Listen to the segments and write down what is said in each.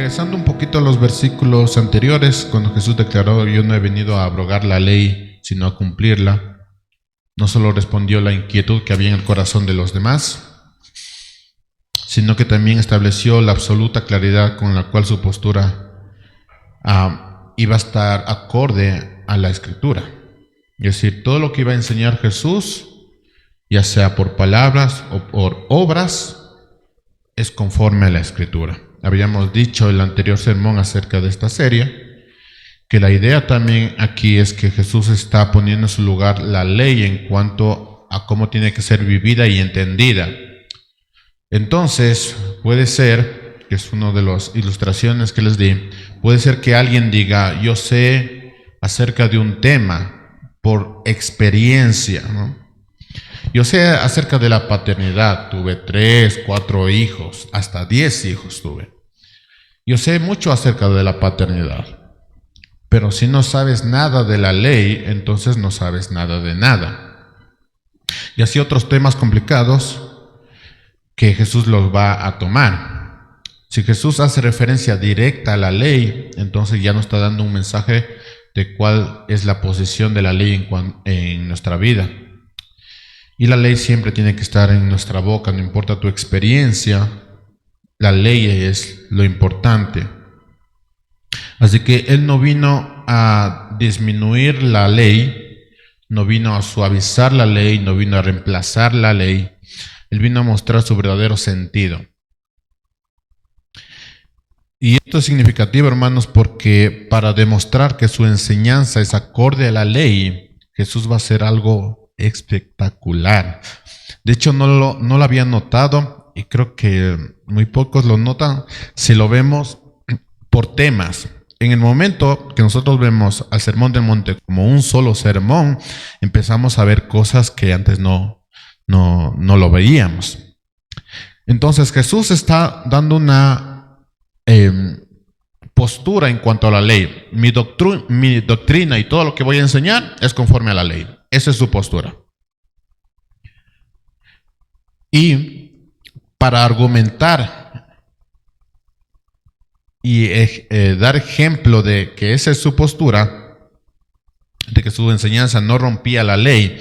Regresando un poquito a los versículos anteriores, cuando Jesús declaró: yo no he venido a abrogar la ley, sino a cumplirla, no solo respondió la inquietud que había en el corazón de los demás, sino que también estableció la absoluta claridad con la cual su postura iba a estar acorde a la Escritura. Es decir, todo lo que iba a enseñar Jesús, ya sea por palabras o por obras, es conforme a la Escritura. Habíamos dicho en el anterior sermón acerca de esta serie que la idea también aquí es que Jesús está poniendo en su lugar la ley en cuanto a cómo tiene que ser vivida y entendida. Entonces, puede ser, que es una de las ilustraciones que les di, puede ser que alguien diga: yo sé acerca de un tema por experiencia, ¿no? Yo sé acerca de la paternidad, tuve 3, 4 hijos, hasta 10 hijos tuve. Yo sé mucho acerca de la paternidad, pero si no sabes nada de la ley, entonces no sabes nada de nada. Y así otros temas complicados que Jesús los va a tomar. Si Jesús hace referencia directa a la ley, entonces ya nos está dando un mensaje de cuál es la posición de la ley en nuestra vida. Y la ley siempre tiene que estar en nuestra boca, no importa tu experiencia, la ley es lo importante. Así que Él no vino a disminuir la ley, no vino a suavizar la ley, no vino a reemplazar la ley. Él vino a mostrar su verdadero sentido. Y esto es significativo, hermanos, porque para demostrar que su enseñanza es acorde a la ley, Jesús va a hacer algo espectacular. De hecho, no lo había notado, y creo que muy pocos lo notan si lo vemos por temas. En el momento que nosotros vemos al Sermón del Monte como un solo sermón, empezamos a ver cosas que antes no lo veíamos. Entonces Jesús está dando una postura en cuanto a la ley. Mi doctrina y todo lo que voy a enseñar es conforme a la ley. Esa es su postura. Y para argumentar y dar ejemplo de que esa es su postura, de que su enseñanza no rompía la ley,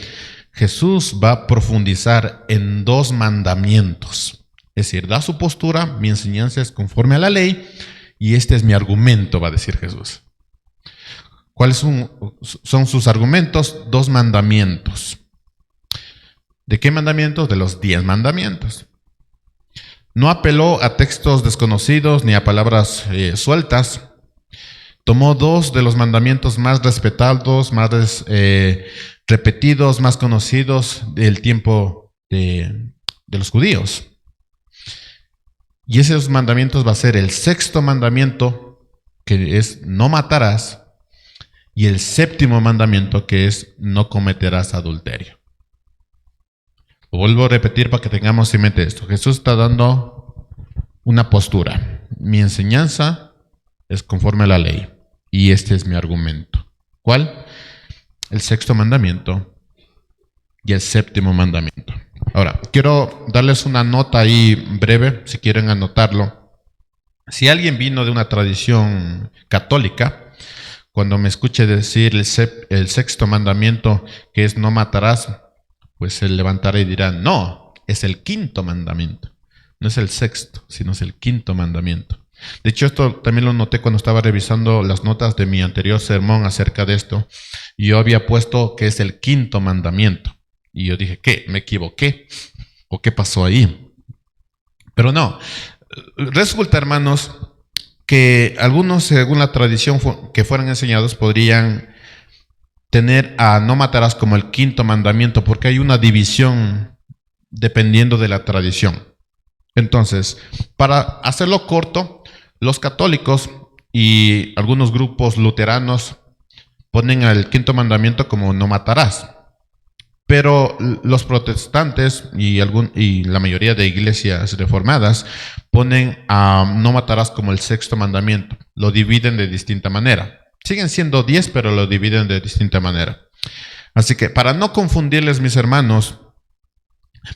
Jesús va a profundizar en 2 mandamientos. Es decir, da su postura: mi enseñanza es conforme a la ley y este es mi argumento, va a decir Jesús. ¿Cuáles son sus argumentos? 2 mandamientos. ¿De qué mandamientos? De los 10 mandamientos. No apeló a textos desconocidos ni a palabras sueltas. Tomó 2 de los mandamientos más respetados, más repetidos, más conocidos del tiempo de los judíos. Y esos mandamientos va a ser el 6º mandamiento, que es no matarás, y el 7º mandamiento, que es no cometerás adulterio. Lo vuelvo a repetir para que tengamos en mente esto. Jesús está dando una postura. Mi enseñanza es conforme a la ley, y este es mi argumento. ¿Cuál? El 6º mandamiento y el 7º mandamiento. Ahora, quiero darles una nota ahí breve, si quieren anotarlo. Si alguien vino de una tradición católica, cuando me escuche decir el 6º mandamiento, que es no matarás, pues se levantará y dirá: no, es el 5º mandamiento. No es el 6º, sino es el 5º mandamiento. De hecho, esto también lo noté cuando estaba revisando las notas de mi anterior sermón acerca de esto. Yo había puesto que es el 5º mandamiento. Y yo dije: ¿qué? ¿Me equivoqué? ¿O qué pasó ahí? Pero no. Resulta, hermanos, que algunos, según la tradición que fueran enseñados, podrían tener a no matarás como el 5º mandamiento, porque hay una división dependiendo de la tradición. Entonces, para hacerlo corto, los católicos y algunos grupos luteranos ponen al 5º mandamiento como no matarás. Pero los protestantes y la mayoría de iglesias reformadas ponen a no matarás como el 6º mandamiento. Lo dividen de distinta manera. Siguen siendo 10, pero lo dividen de distinta manera. Así que para no confundirles, mis hermanos,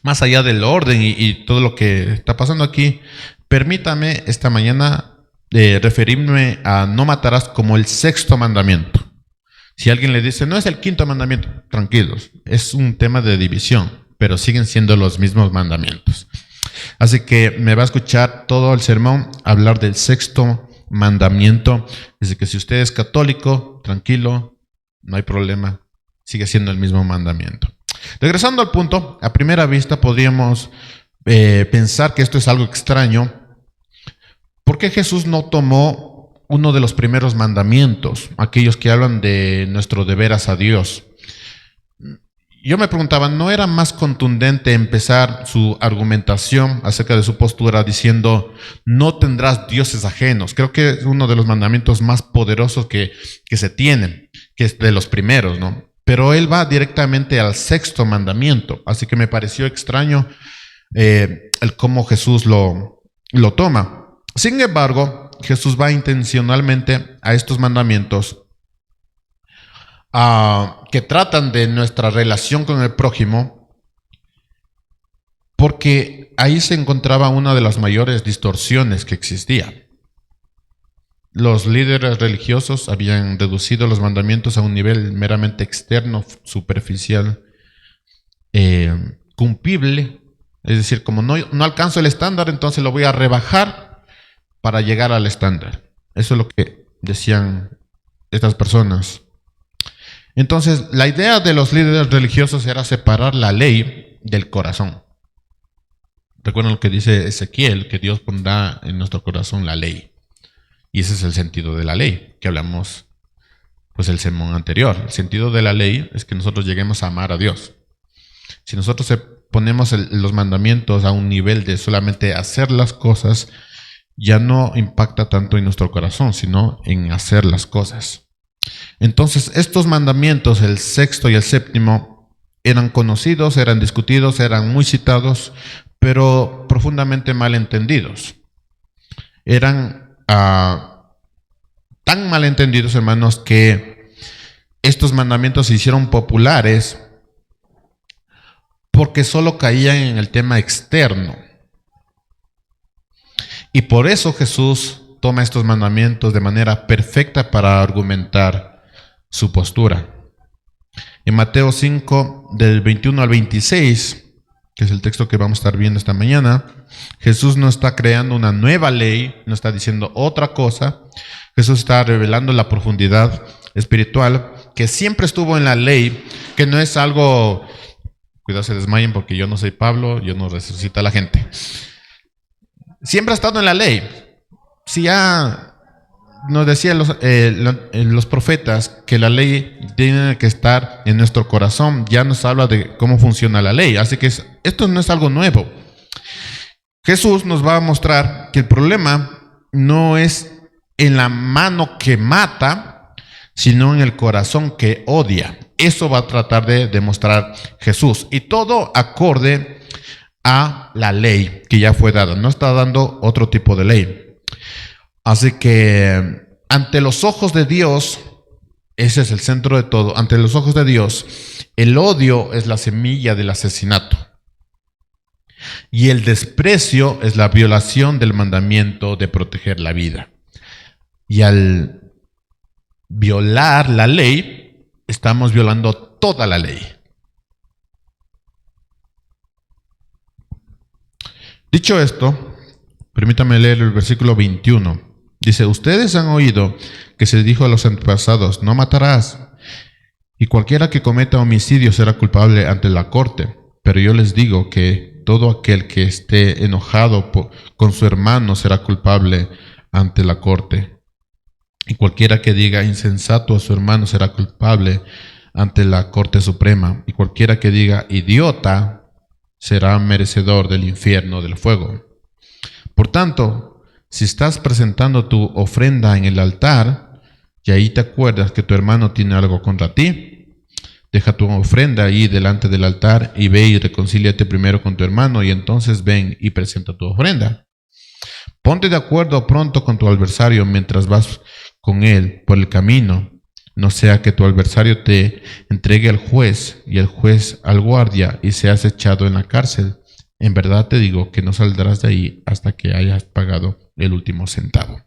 más allá del orden y todo lo que está pasando aquí, permítame esta mañana referirme a no matarás como el sexto mandamiento. Si alguien le dice, no es el quinto mandamiento, tranquilos, es un tema de división, pero siguen siendo los mismos mandamientos. Así que me va a escuchar todo el sermón hablar del sexto mandamiento. Así que si usted es católico, tranquilo, no hay problema, sigue siendo el mismo mandamiento. Regresando al punto, a primera vista podríamos pensar que esto es algo extraño. ¿Por qué Jesús no tomó uno de los primeros mandamientos, aquellos que hablan de nuestro deber hacia Dios? Yo me preguntaba, ¿no era más contundente empezar su argumentación acerca de su postura diciendo, no tendrás dioses ajenos? Creo que es uno de los mandamientos más poderosos que se tienen, que es de los primeros, ¿no? Pero él va directamente al sexto mandamiento, así que me pareció extraño el cómo Jesús lo toma. Sin embargo, Jesús va intencionalmente a estos mandamientos que tratan de nuestra relación con el prójimo, porque ahí se encontraba una de las mayores distorsiones que existía. Los líderes religiosos habían reducido los mandamientos a un nivel meramente externo, superficial, cumplible. Es decir, como no alcanzo el estándar, entonces lo voy a rebajar para llegar al estándar. Eso es lo que decían estas personas. Entonces, la idea de los líderes religiosos era separar la ley del corazón. Recuerden lo que dice Ezequiel, que Dios pondrá en nuestro corazón la ley. Y ese es el sentido de la ley, que hablamos pues el sermón anterior. El sentido de la ley es que nosotros lleguemos a amar a Dios. Si nosotros ponemos los mandamientos a un nivel de solamente hacer las cosas, ya no impacta tanto en nuestro corazón, sino en hacer las cosas. Entonces, estos mandamientos, el sexto y el séptimo, eran conocidos, eran discutidos, eran muy citados, pero profundamente mal entendidos. Eran tan mal entendidos, hermanos, que estos mandamientos se hicieron populares porque solo caían en el tema externo. Y por eso Jesús toma estos mandamientos de manera perfecta para argumentar su postura. En Mateo 5, del 21 al 26, que es el texto que vamos a estar viendo esta mañana, Jesús no está creando una nueva ley, no está diciendo otra cosa. Jesús está revelando la profundidad espiritual que siempre estuvo en la ley, que no es algo, cuidado se desmayen porque yo no soy Pablo, yo no resucito a la gente. Siempre ha estado en la ley. Si ya nos decían los profetas que la ley tiene que estar en nuestro corazón, ya nos habla de cómo funciona la ley. Así que esto no es algo nuevo. Jesús nos va a mostrar que el problema no es en la mano que mata, sino en el corazón que odia. Eso va a tratar de demostrar Jesús. Y todo acorde a la ley que ya fue dada. No está dando otro tipo de ley. Así que ante los ojos de Dios, ese es el centro de todo, ante los ojos de Dios, el odio es la semilla del asesinato. Y el desprecio es la violación del mandamiento de proteger la vida. Y al violar la ley, estamos violando toda la ley. Dicho esto, permítame leer el versículo 21. Dice, ustedes han oído que se dijo a los antepasados, no matarás, y cualquiera que cometa homicidio será culpable ante la corte. Pero yo les digo que todo aquel que esté enojado con su hermano será culpable ante la corte. Y cualquiera que diga insensato a su hermano será culpable ante la Corte Suprema. Y cualquiera que diga idiota será merecedor del infierno del fuego. Por tanto, si estás presentando tu ofrenda en el altar y ahí te acuerdas que tu hermano tiene algo contra ti, deja tu ofrenda ahí delante del altar y ve y reconcíliate primero con tu hermano y entonces ven y presenta tu ofrenda. Ponte de acuerdo pronto con tu adversario mientras vas con él por el camino, no sea que tu adversario te entregue al juez y el juez al guardia y seas echado en la cárcel. En verdad te digo que no saldrás de ahí hasta que hayas pagado el último centavo.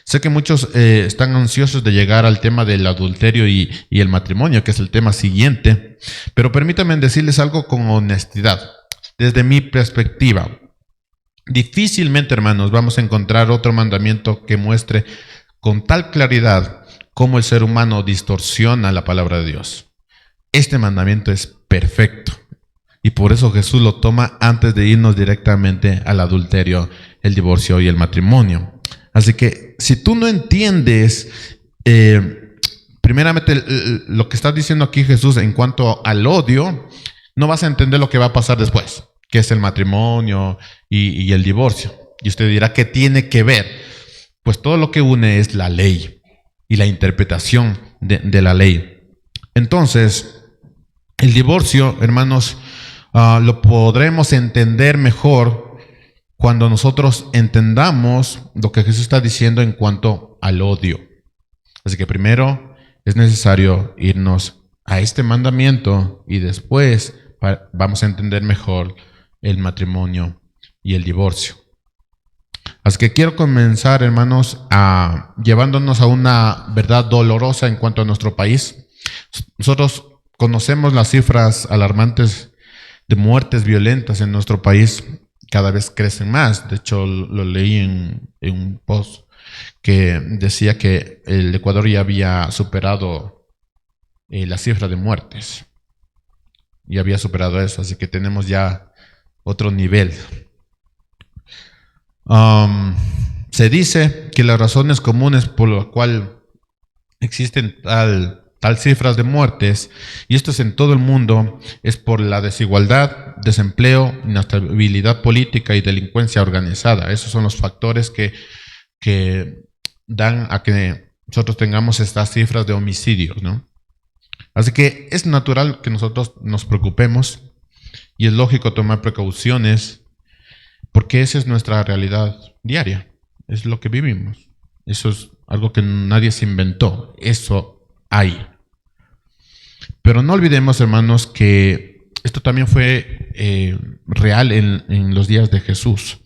Sé que muchos están ansiosos de llegar al tema del adulterio y el matrimonio, que es el tema siguiente, pero permítanme decirles algo con honestidad. Desde mi perspectiva, difícilmente, hermanos, vamos a encontrar otro mandamiento que muestre con tal claridad cómo el ser humano distorsiona la palabra de Dios. Este mandamiento es perfecto y por eso Jesús lo toma antes de irnos directamente al adulterio, el divorcio y el matrimonio. Así que si tú no entiendes primeramente lo que está diciendo aquí Jesús en cuanto al odio, no vas a entender lo que va a pasar después, que es el matrimonio y el divorcio. Y usted dirá, ¿qué tiene que ver? Pues todo lo que une es la ley y la interpretación de la ley. Entonces, el divorcio, hermanos, lo podremos entender mejor cuando nosotros entendamos lo que Jesús está diciendo en cuanto al odio. Así que primero es necesario irnos a este mandamiento y después vamos a entender mejor el matrimonio y el divorcio. Así que quiero comenzar, hermanos, llevándonos a una verdad dolorosa en cuanto a nuestro país. Nosotros conocemos las cifras alarmantes de muertes violentas en nuestro país. Cada vez crecen más. De hecho, lo leí en un post que decía que el Ecuador ya había superado la cifra de muertes. Ya había superado eso, así que tenemos ya otro nivel. Se dice que las razones comunes por las cuales existen tal cifras de muertes, y esto es en todo el mundo, es por la desigualdad, desempleo, inestabilidad política y delincuencia organizada. Esos son los factores que dan a que nosotros tengamos estas cifras de homicidios, ¿no? Así que es natural que nosotros nos preocupemos y es lógico tomar precauciones porque esa es nuestra realidad diaria, es lo que vivimos. Eso es algo que nadie se inventó, eso hay. Pero no olvidemos, hermanos, que esto también fue real en los días de Jesús.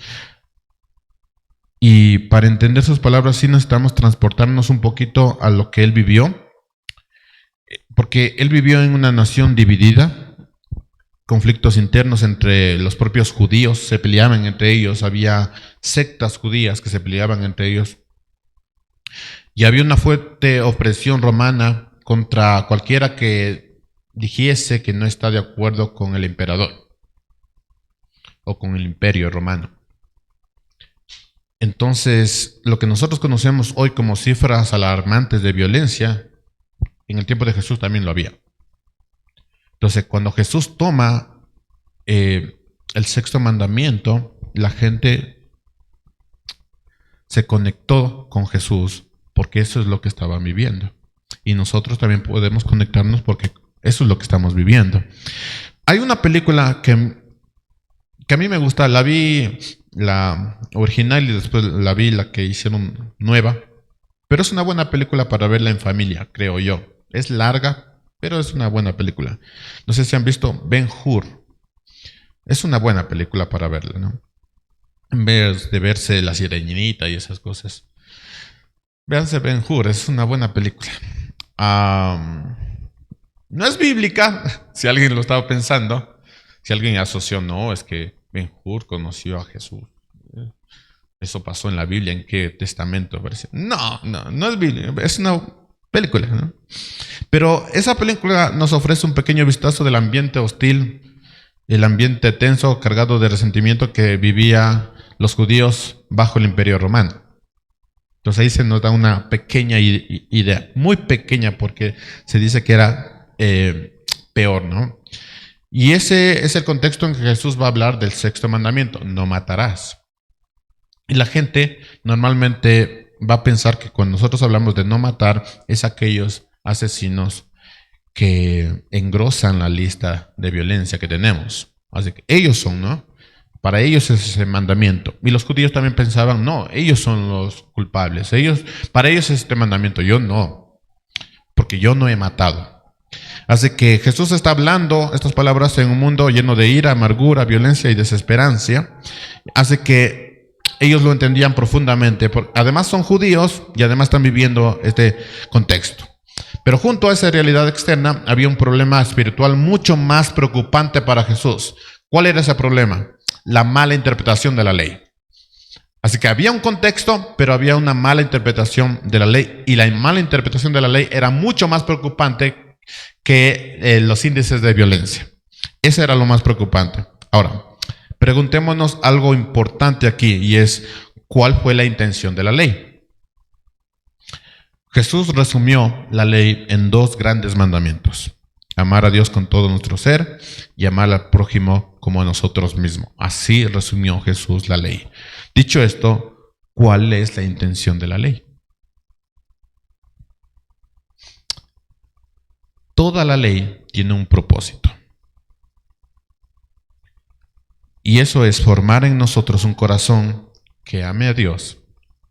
Y para entender sus palabras sí necesitamos transportarnos un poquito a lo que él vivió, porque él vivió en una nación dividida, conflictos internos entre los propios judíos, se peleaban entre ellos, había sectas judías que se peleaban entre ellos, y había una fuerte opresión romana contra cualquiera que dijese que no está de acuerdo con el emperador o con el imperio romano. Entonces, lo que nosotros conocemos hoy como cifras alarmantes de violencia, en el tiempo de Jesús también lo había. Entonces, cuando Jesús toma el sexto mandamiento, la gente se conectó con Jesús porque eso es lo que estaba viviendo. Y nosotros también podemos conectarnos porque eso es lo que estamos viviendo. Hay una película que a mí me gusta, la vi la original y después la vi la que hicieron nueva, pero es una buena película para verla en familia, creo yo. Es larga, pero es una buena película. No sé si han visto Ben-Hur. Es una buena película para verla, ¿no? En vez de verse La Sirenita y esas cosas. Véanse Ben-Hur, es una buena película. No es bíblica, si alguien lo estaba pensando. Si alguien asoció, no, es que Ben-Hur conoció a Jesús. Eso pasó en la Biblia, ¿en qué testamento aparece? No es Biblia, es una película, ¿no? Pero esa película nos ofrece un pequeño vistazo del ambiente hostil, el ambiente tenso, cargado de resentimiento que vivían los judíos bajo el imperio romano. Entonces ahí se nos da una pequeña idea, muy pequeña porque se dice que era peor, ¿no? Y ese es el contexto en que Jesús va a hablar del sexto mandamiento, no matarás. Y la gente normalmente va a pensar que cuando nosotros hablamos de no matar, es aquellos asesinos que engrosan la lista de violencia que tenemos. Así que ellos son, ¿no? Para ellos es ese mandamiento. Y los judíos también pensaban, no, ellos son los culpables. Para ellos es este mandamiento, yo no, porque yo no he matado. Así que Jesús está hablando estas palabras en un mundo lleno de ira, amargura, violencia y desesperanza. Así que Ellos lo entendían profundamente. Además son judíos y además están viviendo este contexto. Pero junto a esa realidad externa había un problema espiritual mucho más preocupante para Jesús. ¿Cuál era ese problema? La mala interpretación de la ley. Así que había un contexto, pero había una mala interpretación de la ley. Y la mala interpretación de la ley era mucho más preocupante que los índices de violencia. Ese era lo más preocupante. Ahora, preguntémonos algo importante aquí, y es, ¿cuál fue la intención de la ley? Jesús resumió la ley en dos grandes mandamientos: amar a Dios con todo nuestro ser y amar al prójimo como a nosotros mismos. Así resumió Jesús la ley. Dicho esto, ¿cuál es la intención de la ley? Toda la ley tiene un propósito. Y eso es formar en nosotros un corazón que ame a Dios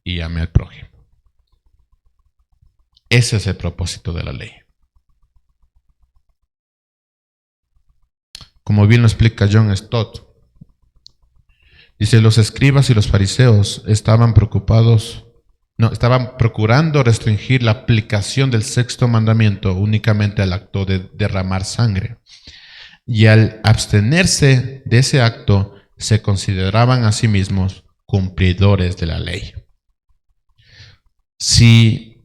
y ame al prójimo. Ese es el propósito de la ley. Como bien lo explica John Stott, dice: los escribas y los fariseos estaban procurando restringir la aplicación del sexto mandamiento únicamente al acto de derramar sangre. Y al abstenerse de ese acto, se consideraban a sí mismos cumplidores de la ley. Si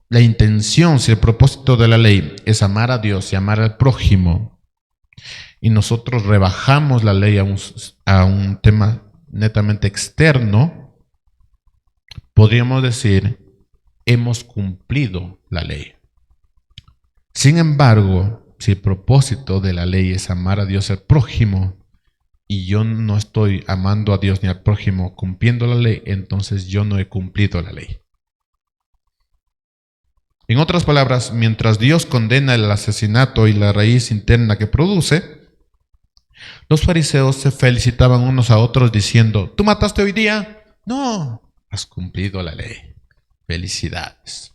la intención, si el propósito de la ley es amar a Dios y amar al prójimo, y nosotros rebajamos la ley a un tema netamente externo, podríamos decir, hemos cumplido la ley. Sin embargo, si el propósito de la ley es amar a Dios y al prójimo, y yo no estoy amando a Dios ni al prójimo cumpliendo la ley, entonces yo no he cumplido la ley. En otras palabras, mientras Dios condena el asesinato y la raíz interna que produce, los fariseos se felicitaban unos a otros diciendo: ¿tú mataste hoy día? No, has cumplido la ley. Felicidades.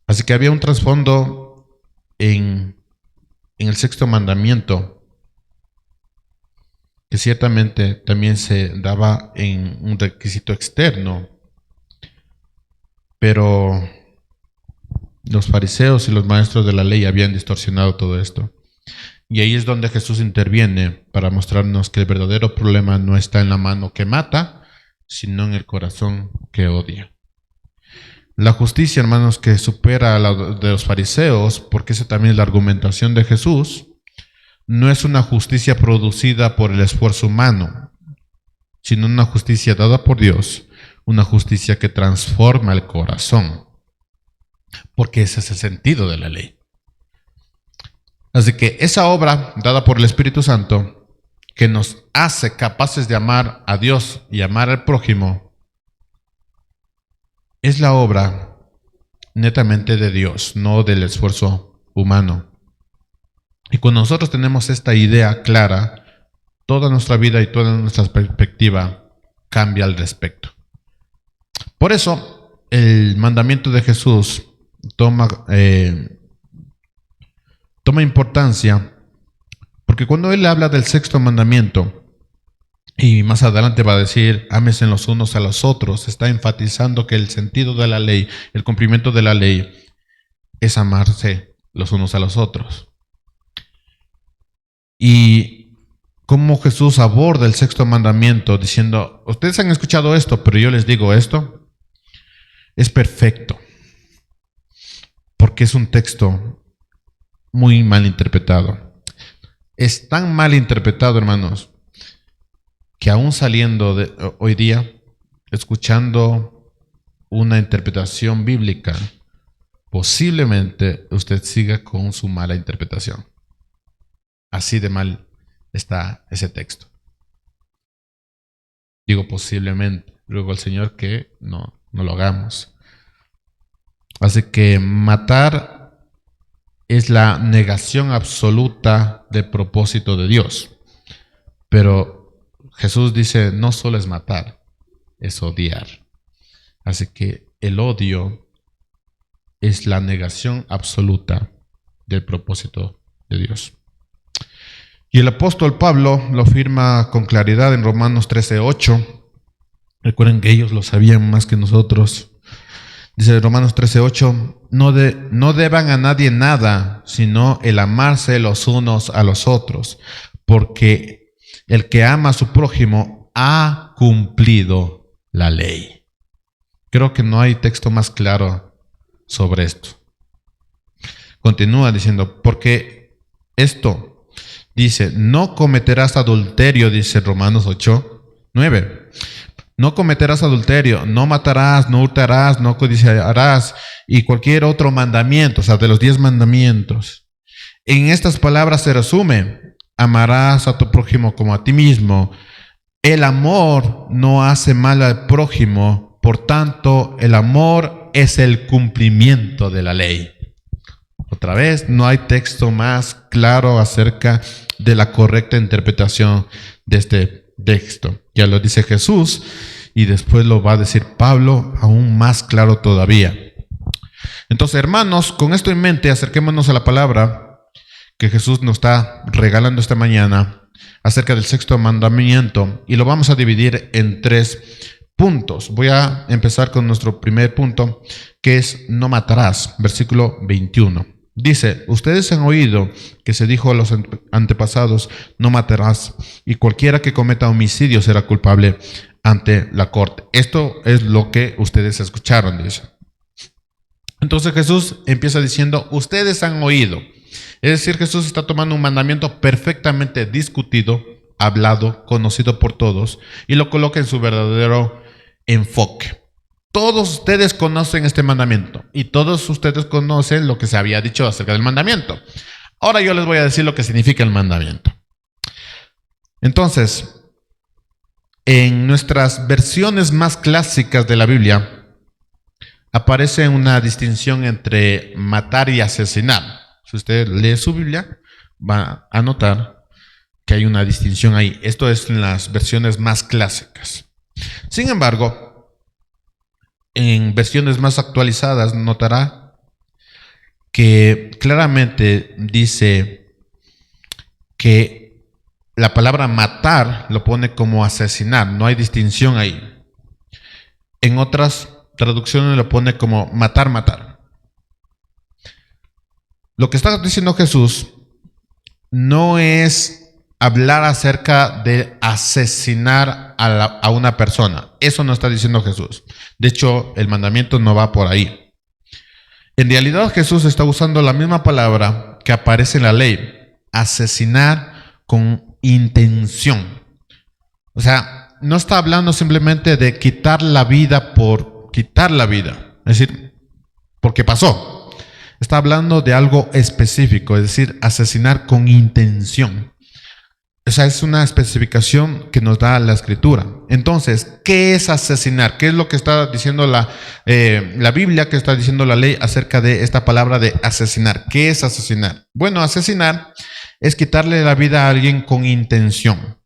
Así que había un trasfondo en el sexto mandamiento que ciertamente también se daba en un requisito externo, pero los fariseos y los maestros de la ley habían distorsionado todo esto. Y ahí es donde Jesús interviene para mostrarnos que el verdadero problema no está en la mano que mata, sino en el corazón que odia. La justicia, hermanos, que supera a la de los fariseos, porque esa también es la argumentación de Jesús, no es una justicia producida por el esfuerzo humano, sino una justicia dada por Dios, una justicia que transforma el corazón, porque ese es el sentido de la ley. Así que esa obra dada por el Espíritu Santo, que nos hace capaces de amar a Dios y amar al prójimo, es la obra netamente de Dios, no del esfuerzo humano. Y cuando nosotros tenemos esta idea clara, toda nuestra vida y toda nuestra perspectiva cambia al respecto. Por eso, el mandamiento de Jesús toma importancia, porque cuando Él habla del sexto mandamiento, y más adelante va a decir, ámense los unos a los otros, está enfatizando que el sentido de la ley, el cumplimiento de la ley, es amarse los unos a los otros. Y cómo Jesús aborda el sexto mandamiento diciendo, ustedes han escuchado esto, pero yo les digo esto, es perfecto, porque es un texto muy mal interpretado. Es tan mal interpretado, hermanos, que aún saliendo de hoy día, escuchando una interpretación bíblica, posiblemente usted siga con su mala interpretación. Así de mal está ese texto. Digo posiblemente, ruego al Señor que no lo hagamos. Así que matar es la negación absoluta del propósito de Dios. Pero Jesús dice, no solo es matar, es odiar. Así que el odio es la negación absoluta del propósito de Dios. Y el apóstol Pablo lo afirma con claridad en Romanos 13:8. Recuerden que ellos lo sabían más que nosotros. Dice Romanos 13:8, no deban a nadie nada, sino el amarse los unos a los otros, porque el que ama a su prójimo ha cumplido la ley. Creo que no hay texto más claro sobre esto. Continúa diciendo, porque esto dice, no cometerás adulterio, dice Romanos 8:9. No cometerás adulterio, no matarás, no hurtarás, no codiciarás y cualquier otro mandamiento, o sea, de los 10 mandamientos. En estas palabras se resume, amarás a tu prójimo como a ti mismo. El amor no hace mal al prójimo, por tanto, el amor es el cumplimiento de la ley. Otra vez, no hay texto más claro acerca de la correcta interpretación de este texto. Ya lo dice Jesús y después lo va a decir Pablo aún más claro todavía. Entonces, hermanos, con esto en mente, acerquémonos a la palabra que Jesús nos está regalando esta mañana acerca del sexto mandamiento y lo vamos a dividir en 3 puntos. Voy a empezar con nuestro primer punto, que es no matarás, versículo 21. Dice, ustedes han oído que se dijo a los antepasados, no matarás, y cualquiera que cometa homicidio será culpable ante la corte. Esto es lo que ustedes escucharon, dice. Entonces Jesús empieza diciendo, ustedes han oído. Es decir, Jesús está tomando un mandamiento perfectamente discutido, hablado, conocido por todos, y lo coloca en su verdadero enfoque. Todos ustedes conocen este mandamiento y todos ustedes conocen lo que se había dicho acerca del mandamiento. Ahora yo les voy a decir lo que significa el mandamiento. Entonces, en nuestras versiones más clásicas de la Biblia, aparece una distinción entre matar y asesinar. Si usted lee su Biblia, va a notar que hay una distinción ahí. Esto es en las versiones más clásicas. Sin embargo, en versiones más actualizadas notará que claramente dice que la palabra matar lo pone como asesinar, no hay distinción ahí. En otras traducciones lo pone como matar, matar. Lo que está diciendo Jesús no es hablar acerca de asesinar a una persona. Eso no está diciendo Jesús. De hecho, el mandamiento no va por ahí. En realidad, Jesús está usando la misma palabra que aparece en la ley. Asesinar con intención. O sea, no está hablando simplemente de quitar la vida por quitar la vida. Es decir, porque pasó. Está hablando de algo específico, es decir, asesinar con intención. Esa es una especificación que nos da la Escritura. Entonces, ¿qué es asesinar? ¿Qué es lo que está diciendo la Biblia, que está diciendo la ley acerca de esta palabra de asesinar? ¿Qué es asesinar? Bueno, asesinar es quitarle la vida a alguien con intención,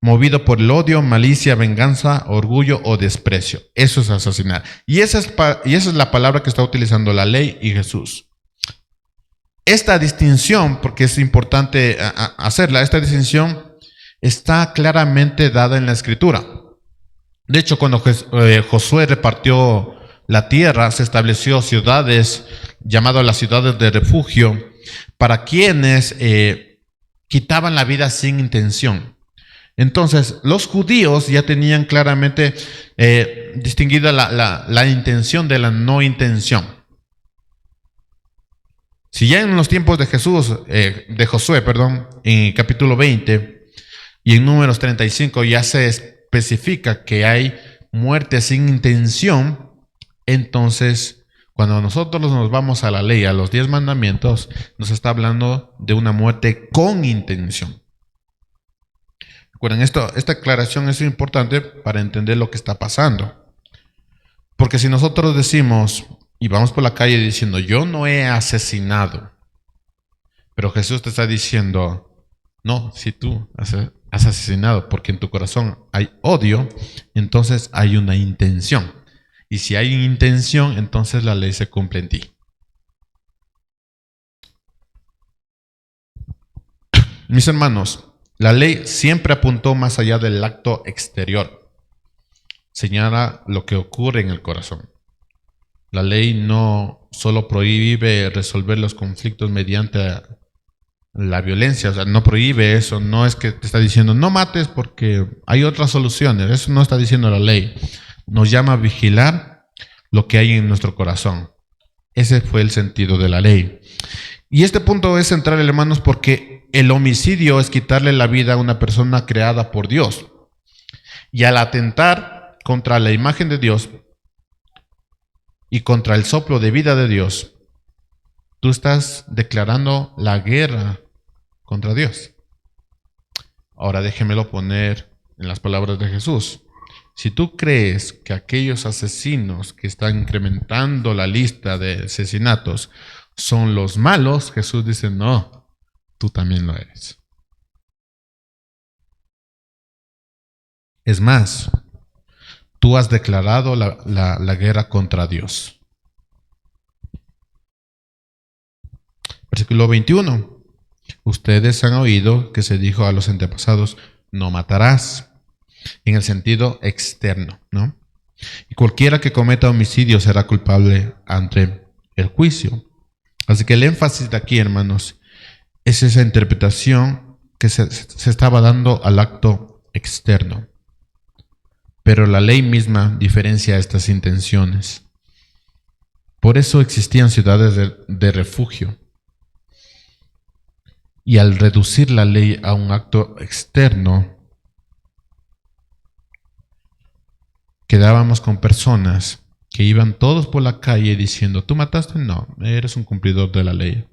movido por el odio, malicia, venganza, orgullo o desprecio. Eso es asesinar. Y esa es la palabra que está utilizando la ley y Jesús. Esta distinción, porque es importante hacerla, esta distinción está claramente dada en la Escritura. De hecho, cuando Josué repartió la tierra, se estableció ciudades llamadas las ciudades de refugio para quienes quitaban la vida sin intención. Entonces, los judíos ya tenían claramente distinguida la intención de la no intención. Si ya en los tiempos de Josué, en capítulo 20 y en Números 35 ya se especifica que hay muerte sin intención, entonces cuando nosotros nos vamos a la ley, a los 10 mandamientos, nos está hablando de una muerte con intención. Recuerden, esta aclaración es importante para entender lo que está pasando. Porque si nosotros decimos y vamos por la calle diciendo, yo no he asesinado, pero Jesús te está diciendo, no, si tú has asesinado, porque en tu corazón hay odio, entonces hay una intención. Y si hay intención, entonces la ley se cumple en ti. Mis hermanos, La ley siempre apuntó más allá del acto exterior. Señala lo que ocurre en el corazón. La ley no solo prohíbe resolver los conflictos mediante la violencia, o sea, no prohíbe eso, no es que te está diciendo no mates porque hay otras soluciones, eso no está diciendo la ley. Nos llama a vigilar lo que hay en nuestro corazón. Ese fue el sentido de la ley. Y este punto es central, hermanos, porque el homicidio es quitarle la vida a una persona creada por Dios. Y al atentar contra la imagen de Dios y contra el soplo de vida de Dios, tú estás declarando la guerra contra Dios. Ahora déjemelo poner en las palabras de Jesús. Si tú crees que aquellos asesinos que están incrementando la lista de asesinatos son los malos, Jesús dice, no, tú también lo eres. Es más, tú has declarado la guerra contra Dios. Versículo 21. Ustedes han oído que se dijo a los antepasados, no matarás, en el sentido externo, ¿no? Y cualquiera que cometa homicidio será culpable ante el juicio. Así que el énfasis de aquí, hermanos, es esa interpretación que se estaba dando al acto externo. Pero la ley misma diferencia estas intenciones. Por eso existían ciudades de refugio. Y al reducir la ley a un acto externo, quedábamos con personas que iban todos por la calle diciendo, ¿tú mataste? No, eres un cumplidor de la ley.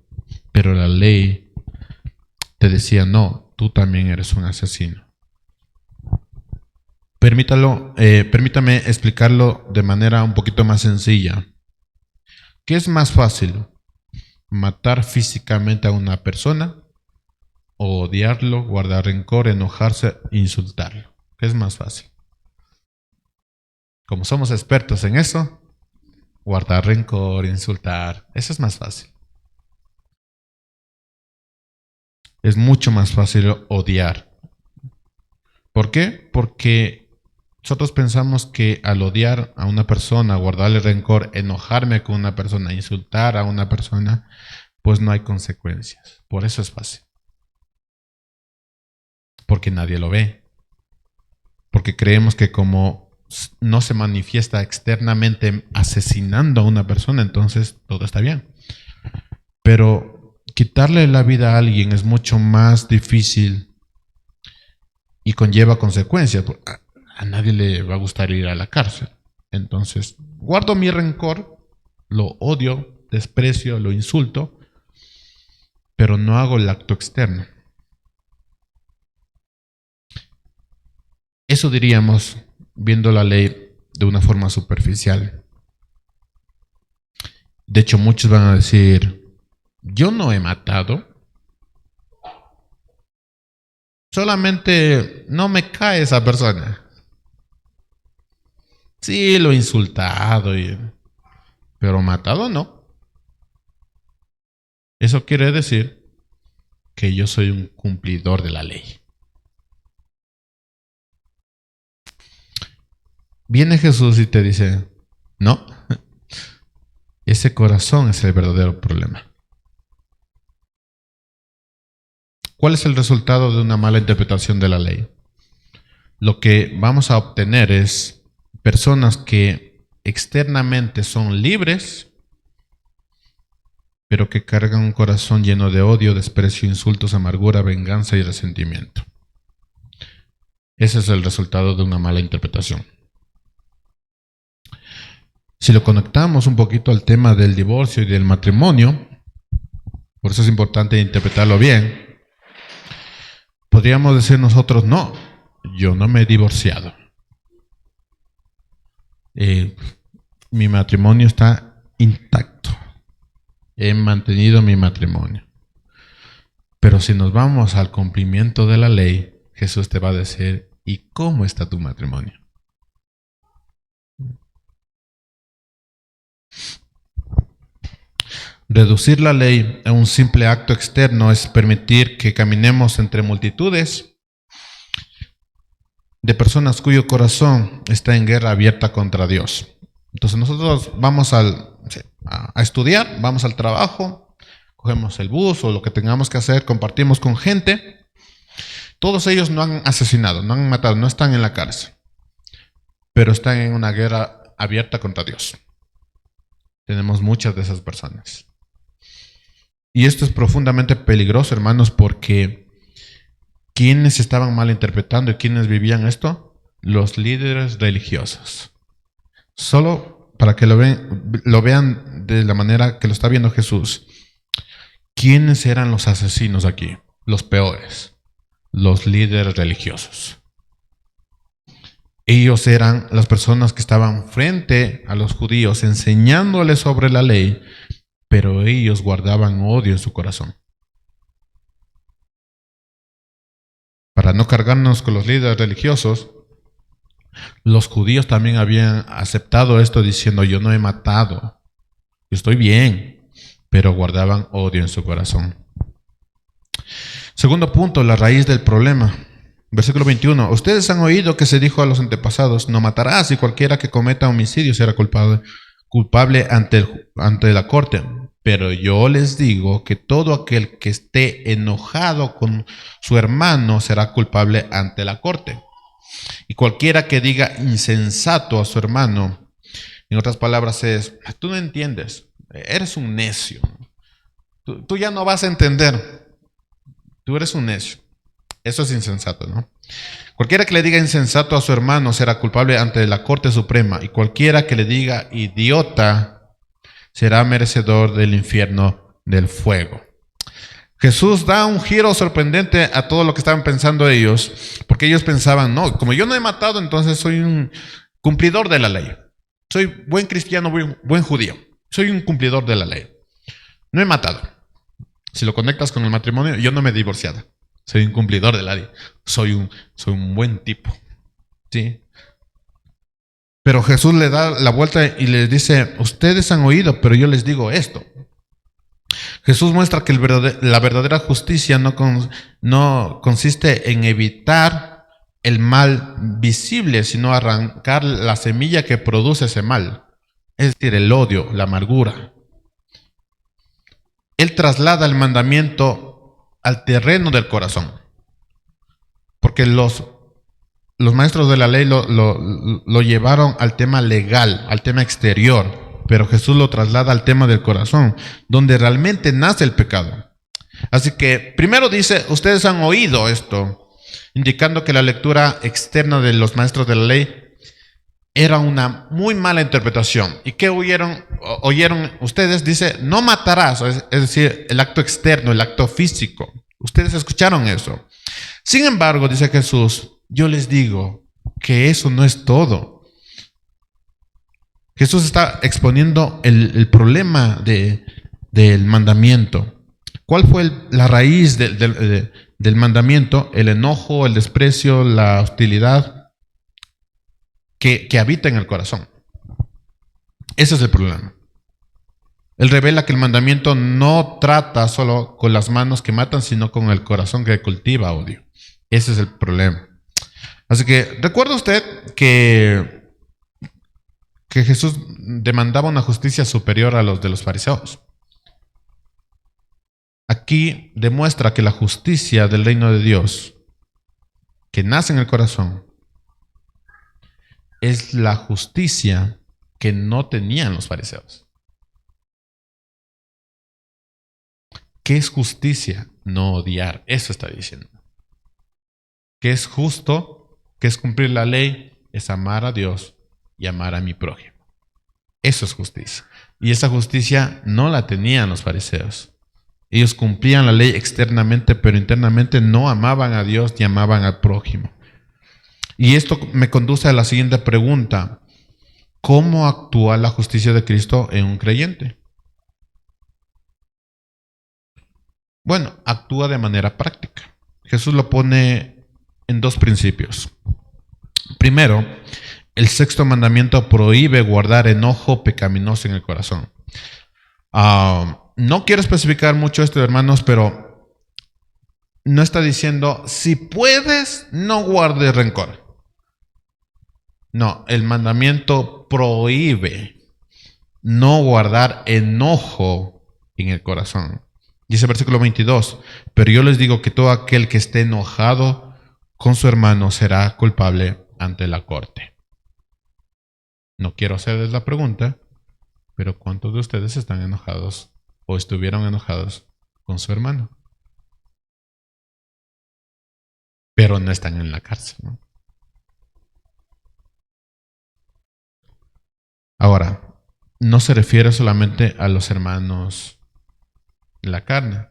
Pero la ley te decía, no, tú también eres un asesino. Permítame explicarlo de manera un poquito más sencilla. ¿Qué es más fácil? ¿Matar físicamente a una persona? ¿O odiarlo, guardar rencor, enojarse, insultarlo? ¿Qué es más fácil? Como somos expertos en eso, guardar rencor, insultar, eso es más fácil. Es mucho más fácil odiar. ¿Por qué? Porque nosotros pensamos que al odiar a una persona, guardarle rencor, enojarme con una persona, insultar a una persona, pues no hay consecuencias. Por eso es fácil. Porque nadie lo ve. Porque creemos que como no se manifiesta externamente asesinando a una persona, entonces todo está bien. Pero quitarle la vida a alguien es mucho más difícil y conlleva consecuencias. A nadie le va a gustar ir a la cárcel. Entonces, guardo mi rencor, lo odio, desprecio, lo insulto, pero no hago el acto externo. Eso diríamos viendo la ley de una forma superficial. De hecho, muchos van a decir, yo no he matado, solamente no me cae esa persona. Sí, lo he insultado, pero matado no. Eso quiere decir que yo soy un cumplidor de la ley. Viene Jesús y te dice, no, ese corazón es el verdadero problema. ¿Cuál es el resultado de una mala interpretación de la ley? Lo que vamos a obtener es personas que externamente son libres, pero que cargan un corazón lleno de odio, desprecio, insultos, amargura, venganza y resentimiento. Ese es el resultado de una mala interpretación. Si lo conectamos un poquito al tema del divorcio y del matrimonio, por eso es importante interpretarlo bien, podríamos decir nosotros, no, yo no me he divorciado. Mi matrimonio está intacto. He mantenido mi matrimonio. Pero si nos vamos al cumplimiento de la ley, Jesús te va a decir, ¿y cómo está tu matrimonio? Reducir la ley a un simple acto externo es permitir que caminemos entre multitudes de personas cuyo corazón está en guerra abierta contra Dios. Entonces nosotros vamos a estudiar, vamos al trabajo, cogemos el bus o lo que tengamos que hacer, compartimos con gente. Todos ellos no han asesinado, no han matado, no están en la cárcel, pero están en una guerra abierta contra Dios. Tenemos muchas de esas personas. Y esto es profundamente peligroso, hermanos, porque ¿quiénes estaban malinterpretando y quiénes vivían esto? Los líderes religiosos. Solo para que lo vean de la manera que lo está viendo Jesús. ¿Quiénes eran los asesinos aquí? Los peores. Los líderes religiosos. Ellos eran las personas que estaban frente a los judíos enseñándoles sobre la ley, pero ellos guardaban odio en su corazón. Para no cargarnos con los líderes religiosos, los judíos también habían aceptado esto diciendo: yo no he matado, yo estoy bien, pero guardaban odio en su corazón. Segundo punto, la raíz del problema. Versículo 21. Ustedes han oído que se dijo a los antepasados: no matarás, y cualquiera que cometa homicidio será culpable ante la corte. Pero yo les digo que todo aquel que esté enojado con su hermano será culpable ante la corte. Y cualquiera que diga insensato a su hermano, en otras palabras es: tú no entiendes, eres un necio, tú ya no vas a entender, tú eres un necio. Eso es insensato, ¿no? Cualquiera que le diga insensato a su hermano será culpable ante la Corte Suprema, y cualquiera que le diga idiota será merecedor del infierno del fuego. Jesús da un giro sorprendente a todo lo que estaban pensando ellos, porque ellos pensaban: no, como yo no he matado, entonces soy un cumplidor de la ley. Soy buen cristiano, buen judío. Soy un cumplidor de la ley. No he matado. Si lo conectas con el matrimonio, yo no me he divorciado. Soy un cumplidor de la ley. Soy un buen tipo. ¿Sí? Pero Jesús le da la vuelta y les dice: ustedes han oído, pero yo les digo esto. Jesús muestra que la verdadera justicia no consiste en evitar el mal visible, sino arrancar la semilla que produce ese mal. Es decir, el odio, la amargura. Él traslada el mandamiento al terreno del corazón. Porque los maestros de la ley lo llevaron al tema legal, al tema exterior. Pero Jesús lo traslada al tema del corazón, donde realmente nace el pecado. Así que primero dice: ustedes han oído esto, indicando que la lectura externa de los maestros de la ley era una muy mala interpretación. ¿Y qué oyeron ustedes? Dice: no matarás, es decir, el acto externo, el acto físico. Ustedes escucharon eso. Sin embargo, dice Jesús, yo les digo que eso no es todo. Jesús está exponiendo el problema del mandamiento. ¿Cuál fue la raíz del mandamiento? El enojo, el desprecio, la hostilidad que habita en el corazón. Ese es el problema. Él revela que el mandamiento no trata solo con las manos que matan, sino con el corazón que cultiva odio. Ese es el problema. Así que, ¿recuerda usted que Jesús demandaba una justicia superior a los de los fariseos? Aquí demuestra que la justicia del reino de Dios, que nace en el corazón, es la justicia que no tenían los fariseos. ¿Qué es justicia? No odiar. Eso está diciendo. ¿Qué es justo? ¿Qué es cumplir la ley? Es amar a Dios y amar a mi prójimo. Eso es justicia. Y esa justicia no la tenían los fariseos. Ellos cumplían la ley externamente, pero internamente no amaban a Dios ni amaban al prójimo. Y esto me conduce a la siguiente pregunta: ¿cómo actúa la justicia de Cristo en un creyente? Bueno, actúa de manera práctica. Jesús lo pone en dos principios. Primero, el sexto mandamiento prohíbe guardar enojo pecaminoso en el corazón. No quiero especificar mucho esto, hermanos, pero no está diciendo: si puedes, no guardes rencor. No, el mandamiento prohíbe no guardar enojo en el corazón. Dice el versículo 22, pero yo les digo que todo aquel que esté enojado con su hermano será culpable ante la corte. No quiero hacerles la pregunta, pero ¿cuántos de ustedes están enojados o estuvieron enojados con su hermano? Pero no están en la cárcel, ¿no? Ahora, no se refiere solamente a los hermanos en la carne,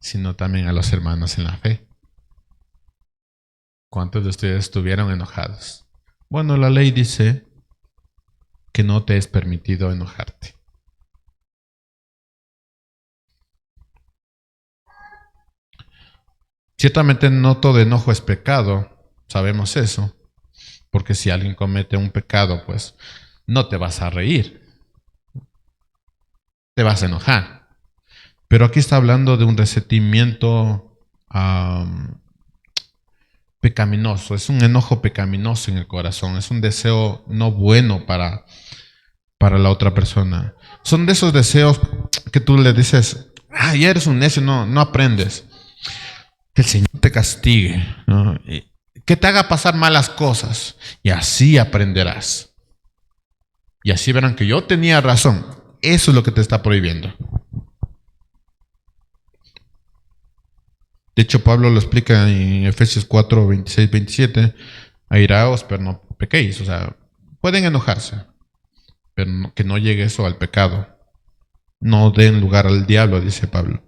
sino también a los hermanos en la fe. ¿Cuántos de ustedes estuvieron enojados? Bueno, la ley dice que no te es permitido enojarte. Ciertamente no todo enojo es pecado, sabemos eso, porque si alguien comete un pecado, pues no te vas a reír, te vas a enojar. Pero aquí está hablando de un resentimiento pecaminoso, es un enojo pecaminoso en el corazón, es un deseo no bueno para la otra persona. Son de esos deseos que tú le dices, ya eres un necio, no aprendes. Que el Señor te castigue, ¿no? Que te haga pasar malas cosas y así aprenderás. Y así verán que yo tenía razón. Eso es lo que te está prohibiendo. De hecho, Pablo lo explica en Efesios 4, 26, 27. Airaos, pero no pequéis. O sea, pueden enojarse, pero que no llegue eso al pecado. No den lugar al diablo, dice Pablo.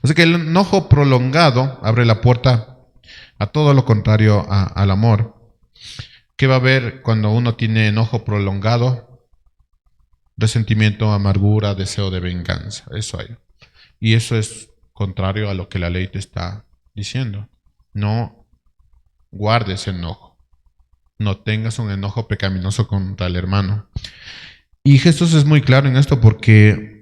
Así que el enojo prolongado abre la puerta a todo lo contrario al amor. ¿Qué va a haber cuando uno tiene enojo prolongado? Resentimiento, amargura, deseo de venganza. Eso hay. Y eso es contrario a lo que la ley te está diciendo. No guardes enojo. No tengas un enojo pecaminoso contra el hermano. Y Jesús es muy claro en esto porque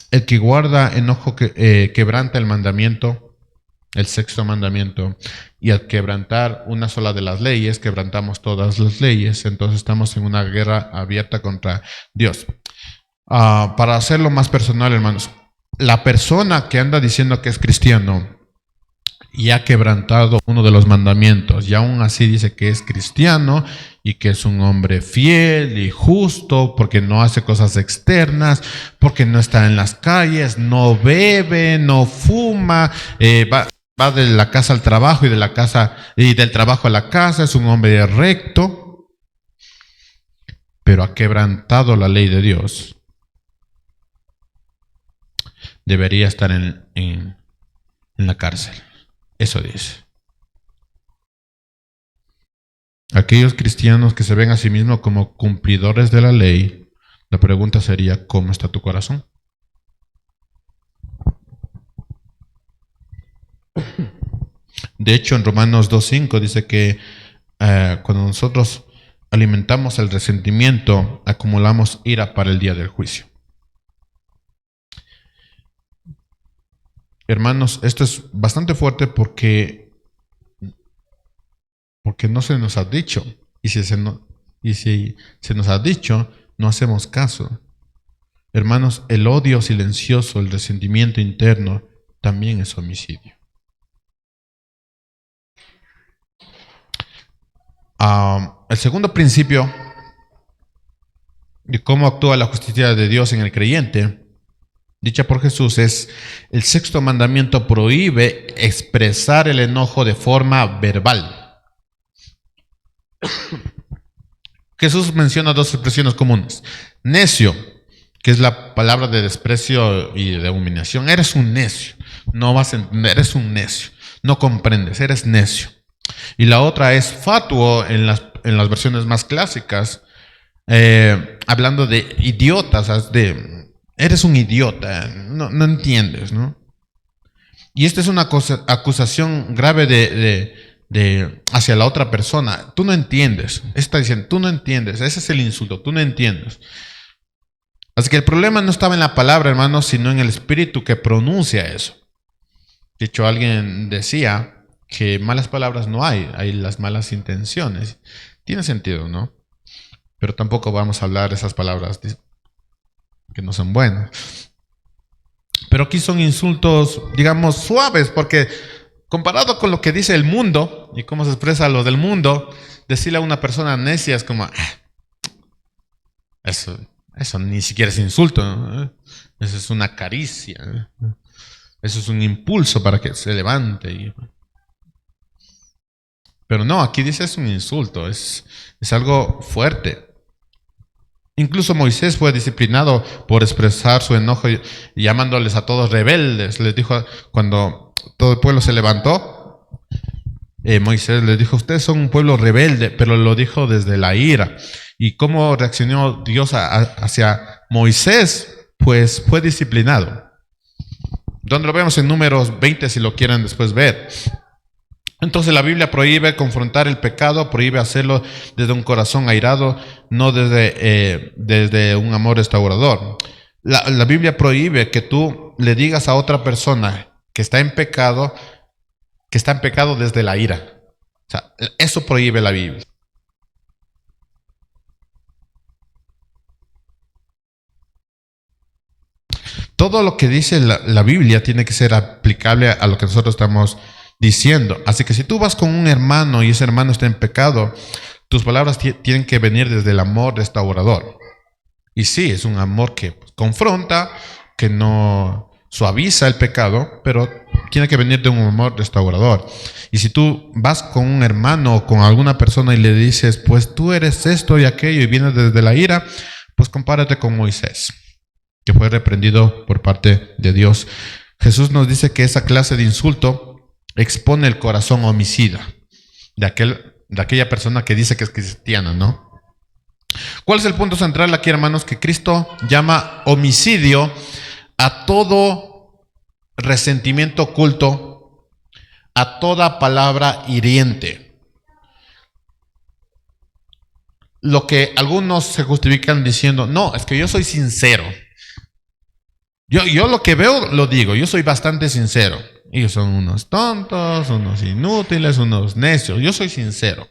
el que guarda enojo quebranta el mandamiento, el sexto mandamiento, y al quebrantar una sola de las leyes, quebrantamos todas las leyes, entonces estamos en una guerra abierta contra Dios. Para hacerlo más personal, hermanos, la persona que anda diciendo que es cristiano y ha quebrantado uno de los mandamientos y aún así dice que es cristiano y que es un hombre fiel y justo porque no hace cosas externas, porque no está en las calles, no bebe, no fuma, va de la casa al trabajo y de la casa y del trabajo a la casa, es un hombre recto, pero ha quebrantado la ley de Dios. Debería estar en la cárcel. Eso dice. Aquellos cristianos que se ven a sí mismos como cumplidores de la ley, la pregunta sería, ¿cómo está tu corazón? De hecho, en Romanos 2.5 dice que cuando nosotros alimentamos el resentimiento, acumulamos ira para el día del juicio. Hermanos, esto es bastante fuerte porque no se nos ha dicho. Y si se nos ha dicho, no hacemos caso. Hermanos, el odio silencioso, el resentimiento interno, también es homicidio. El segundo principio de cómo actúa la justicia de Dios en el creyente, dicha por Jesús, es el sexto mandamiento prohíbe expresar el enojo de forma verbal. Jesús menciona dos expresiones comunes. Necio, que es la palabra de desprecio y de humillación. Eres un necio, no vas a entender, eres un necio, no comprendes, eres necio. Y la otra es fatuo en las versiones más clásicas, hablando de idiotas, eres un idiota, no entiendes, ¿no? Y esta es una acusación grave hacia la otra persona. Tú no entiendes. Está diciendo, tú no entiendes. Ese es el insulto, tú no entiendes. Así que el problema no estaba en la palabra, hermanos, sino en el espíritu que pronuncia eso. De hecho, alguien decía que malas palabras no hay las malas intenciones. Tiene sentido, ¿no? pero tampoco vamos a hablar esas palabras que no son buenas. Pero aquí son insultos, digamos, suaves, porque comparado con lo que dice el mundo y cómo se expresa lo del mundo, decirle a una persona necia es como, eso ni siquiera es insulto, ¿no? Eso es una caricia, ¿no? Eso es un impulso para que se levante. Pero no, aquí dice es un insulto, es algo fuerte. Incluso Moisés fue disciplinado por expresar su enojo, llamándoles a todos rebeldes. Les dijo, cuando todo el pueblo se levantó, Moisés les dijo, ustedes son un pueblo rebelde, pero lo dijo desde la ira. ¿Y cómo reaccionó Dios hacia Moisés? Pues fue disciplinado. Donde lo vemos en Números 20, si lo quieren después ver. Entonces la Biblia prohíbe confrontar el pecado, prohíbe hacerlo desde un corazón airado, no desde un amor restaurador. La Biblia prohíbe que tú le digas a otra persona que está en pecado desde la ira. O sea, eso prohíbe la Biblia. Todo lo que dice la Biblia tiene que ser aplicable a lo que nosotros estamos diciendo. Así que si tú vas con un hermano y ese hermano está en pecado, tus palabras tienen que venir desde el amor restaurador. Y sí, es un amor que confronta, que no suaviza el pecado, pero tiene que venir de un amor restaurador. Y si tú vas con un hermano o con alguna persona y le dices, pues tú eres esto y aquello y vienes desde la ira, pues compárate con Moisés, que fue reprendido por parte de Dios. Jesús nos dice que esa clase de insulto expone el corazón homicida de aquella persona que dice que es cristiana, ¿no? ¿Cuál es el punto central aquí, hermanos? Que Cristo llama homicidio a todo resentimiento oculto, a toda palabra hiriente. Lo que algunos se justifican diciendo, no, es que yo soy sincero. Yo lo que veo lo digo, yo soy bastante sincero. Ellos son unos tontos, unos inútiles, unos necios. Yo soy sincero.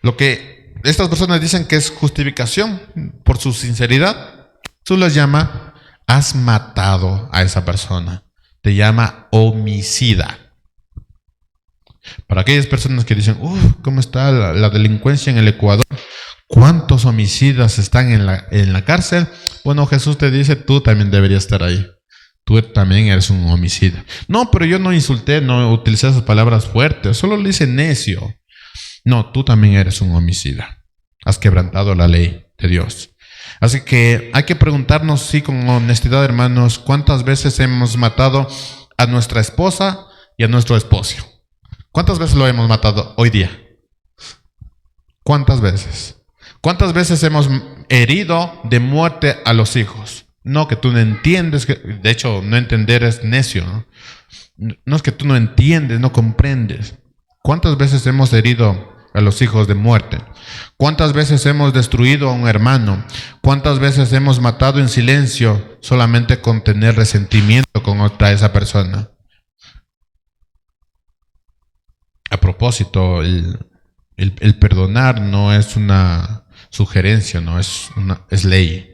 Lo que estas personas dicen que es justificación por su sinceridad, tú les llama, has matado a esa persona. Te llama homicida. Para aquellas personas que dicen, ¿cómo está la delincuencia en el Ecuador? ¿Cuántos homicidas están en la cárcel? Bueno, Jesús te dice, tú también deberías estar ahí. Tú también eres un homicida. No, pero yo no insulté, no utilicé esas palabras fuertes, solo le dice necio. No, tú también eres un homicida. Has quebrantado la ley de Dios. Así que hay que preguntarnos, sí, con honestidad, hermanos, ¿cuántas veces hemos matado a nuestra esposa y a nuestro esposo? ¿Cuántas veces lo hemos matado hoy día? ¿Cuántas veces? ¿Cuántas veces hemos herido de muerte a los hijos? No, que tú no entiendes, de hecho, no entender es necio, ¿no? No es que tú no entiendes, no comprendes. ¿Cuántas veces hemos herido a los hijos de muerte? ¿Cuántas veces hemos destruido a un hermano? ¿Cuántas veces hemos matado en silencio solamente con tener resentimiento contra esa persona? A propósito, el perdonar no es una sugerencia, no es ley.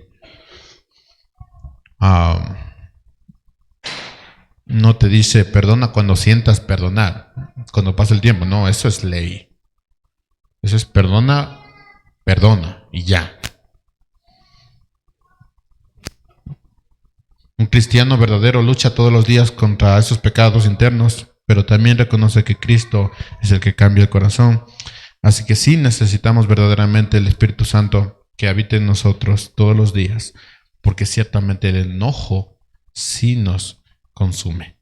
No te dice perdona cuando sientas perdonar, cuando pasa el tiempo. No, eso es ley. Eso es perdona y ya. Un cristiano verdadero lucha todos los días contra esos pecados internos, pero también reconoce que Cristo es el que cambia el corazón. Así que sí necesitamos verdaderamente el Espíritu Santo que habite en nosotros todos los días, porque ciertamente el enojo sí nos consume.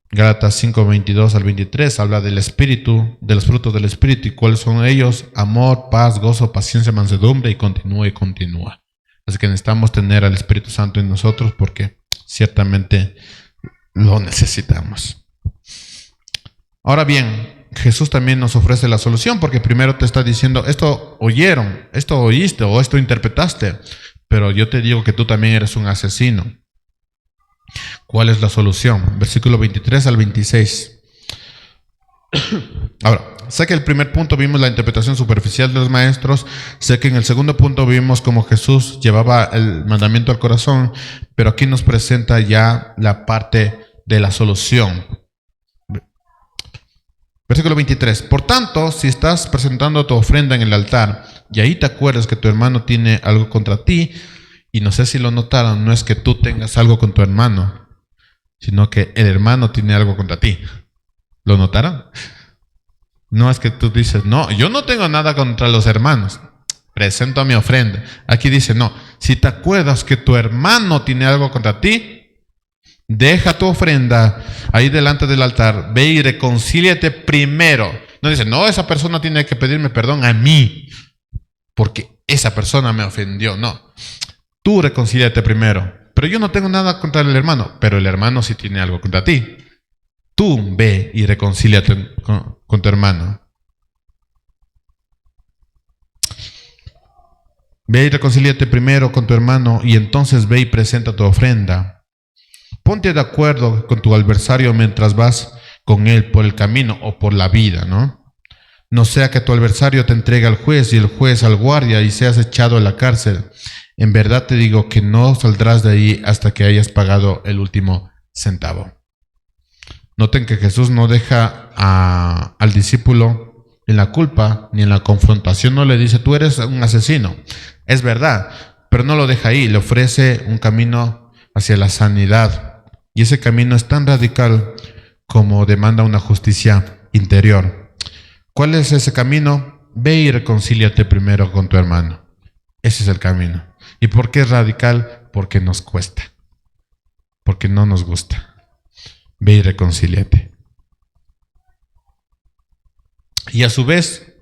Gálatas 5, 22 al 23 habla del Espíritu, de los frutos del Espíritu. ¿Y cuáles son ellos? Amor, paz, gozo, paciencia, mansedumbre, y continúa. Así que necesitamos tener al Espíritu Santo en nosotros porque ciertamente lo necesitamos. Ahora bien, Jesús también nos ofrece la solución, porque primero te está diciendo, esto oyeron, esto oíste o esto interpretaste, pero yo te digo que tú también eres un asesino. ¿Cuál es la solución? Versículo 23 al 26. Ahora, sé que el primer punto vimos la interpretación superficial de los maestros, sé que en el segundo punto vimos cómo Jesús llevaba el mandamiento al corazón, pero aquí nos presenta ya la parte de la solución. Versículo 23. Por tanto, si estás presentando tu ofrenda en el altar y ahí te acuerdas que tu hermano tiene algo contra ti, y no sé si lo notaron, no es que tú tengas algo con tu hermano, sino que el hermano tiene algo contra ti. ¿Lo notaron? No es que tú dices, no, yo no tengo nada contra los hermanos, presento mi ofrenda. Aquí dice, no, si te acuerdas que tu hermano tiene algo contra ti, deja tu ofrenda ahí delante del altar, ve y reconcíliate primero. No dice, no, esa persona tiene que pedirme perdón a mí, porque esa persona me ofendió. No, tú reconcíliate primero. Pero yo no tengo nada contra el hermano, pero el hermano sí tiene algo contra ti. Tú ve y reconcíliate con tu hermano. Ve y reconcíliate primero con tu hermano y entonces ve y presenta tu ofrenda. Ponte de acuerdo con tu adversario mientras vas con él por el camino o por la vida, ¿no? No sea que tu adversario te entregue al juez y el juez al guardia y seas echado a la cárcel. En verdad te digo que no saldrás de ahí hasta que hayas pagado el último centavo. Noten que Jesús no deja al discípulo en la culpa ni en la confrontación. No le dice, tú eres un asesino. Es verdad, pero no lo deja ahí. Le ofrece un camino hacia la sanidad. Y ese camino es tan radical como demanda una justicia interior. ¿Cuál es ese camino? Ve y reconcíliate primero con tu hermano. Ese es el camino. ¿Y por qué es radical? Porque nos cuesta. Porque no nos gusta. Ve y reconcíliate. Y a su vez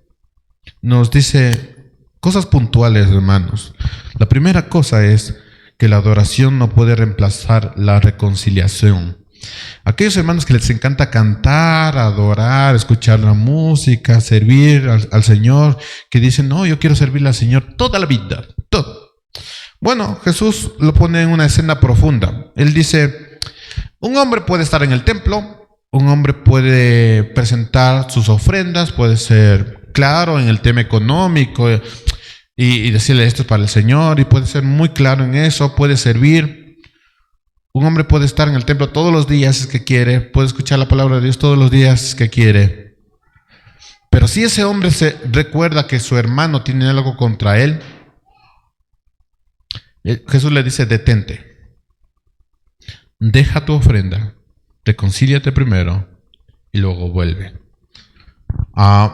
nos dice cosas puntuales, hermanos. La primera cosa es que la adoración no puede reemplazar la reconciliación. Aquellos hermanos que les encanta cantar, adorar, escuchar la música, servir al Señor, que dicen, no, yo quiero servirle al Señor toda la vida, todo. Bueno, Jesús lo pone en una escena profunda. Él dice, un hombre puede estar en el templo, un hombre puede presentar sus ofrendas, puede ser claro en el tema económico, y decirle esto es para el Señor, y puede ser muy claro en eso, puede servir. Un hombre puede estar en el templo todos los días que quiere, puede escuchar la palabra de Dios todos los días que quiere. Pero si ese hombre se recuerda que su hermano tiene algo contra él, Jesús le dice, detente, deja tu ofrenda, reconcíliate primero y luego vuelve.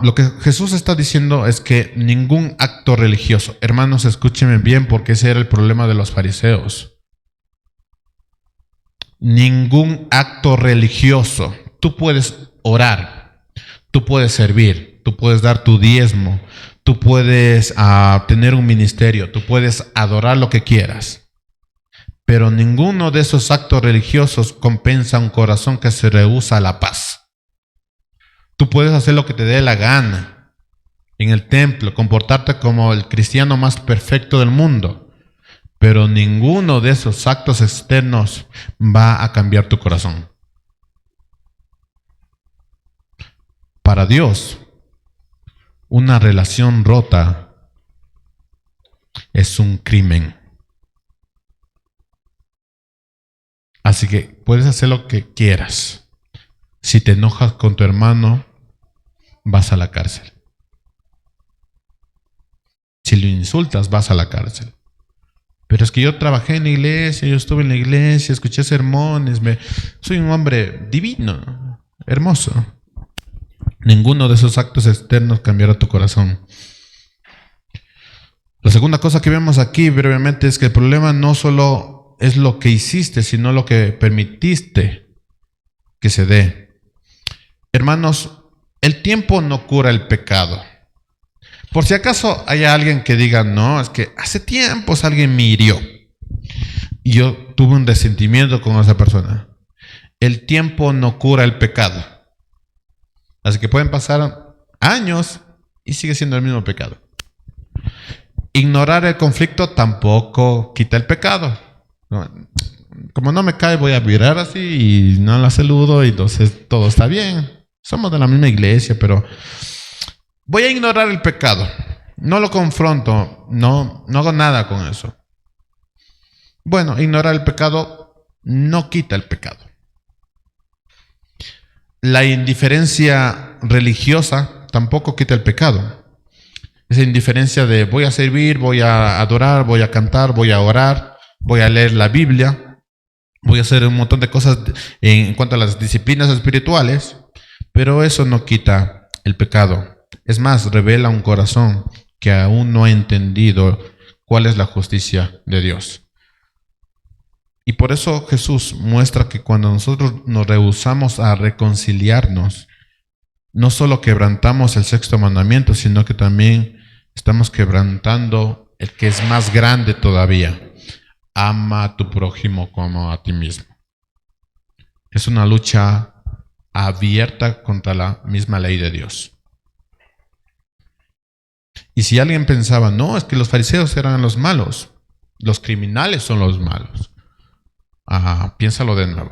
Lo que Jesús está diciendo es que ningún acto religioso, hermanos, escúchenme bien porque ese era el problema de los fariseos. Ningún acto religioso, tú puedes orar, tú puedes servir, tú puedes dar tu diezmo, tú puedes tener un ministerio, tú puedes adorar lo que quieras, pero ninguno de esos actos religiosos compensa un corazón que se rehúsa a la paz. Tú puedes hacer lo que te dé la gana en el templo, comportarte como el cristiano más perfecto del mundo, pero ninguno de esos actos externos va a cambiar tu corazón. Para Dios, una relación rota es un crimen. Así que puedes hacer lo que quieras. Si te enojas con tu hermano, vas a la cárcel. Si lo insultas, vas a la cárcel. Pero es que yo trabajé en la iglesia, yo estuve en la iglesia, escuché sermones, soy un hombre divino, hermoso. Ninguno de esos actos externos cambiará tu corazón. La segunda cosa que vemos aquí brevemente es que el problema no solo es lo que hiciste, sino lo que permitiste que se dé. Hermanos, el tiempo no cura el pecado. Por si acaso hay alguien que diga, no, es que hace tiempos alguien me hirió y yo tuve un resentimiento con esa persona. El tiempo no cura el pecado. Así que pueden pasar años y sigue siendo el mismo pecado. Ignorar el conflicto tampoco quita el pecado. Como no me cae, voy a virar así y no la saludo y entonces todo está bien. Somos de la misma iglesia, pero Voy a ignorar el pecado. No lo confronto. No hago nada con eso. Bueno, ignorar el pecado no quita el pecado. La indiferencia religiosa tampoco quita el pecado. Esa indiferencia de voy a servir, voy a adorar, voy a cantar, voy a orar, voy a leer la Biblia, voy a hacer un montón de cosas en cuanto a las disciplinas espirituales, pero eso no quita el pecado. Es más, revela un corazón que aún no ha entendido cuál es la justicia de Dios. Y por eso Jesús muestra que cuando nosotros nos rehusamos a reconciliarnos, no solo quebrantamos el sexto mandamiento, sino que también estamos quebrantando el que es más grande todavía. Ama a tu prójimo como a ti mismo. Es una lucha abierta contra la misma ley de Dios. Y si alguien pensaba, no, es que los fariseos eran los malos, los criminales son los malos. Piénsalo de nuevo.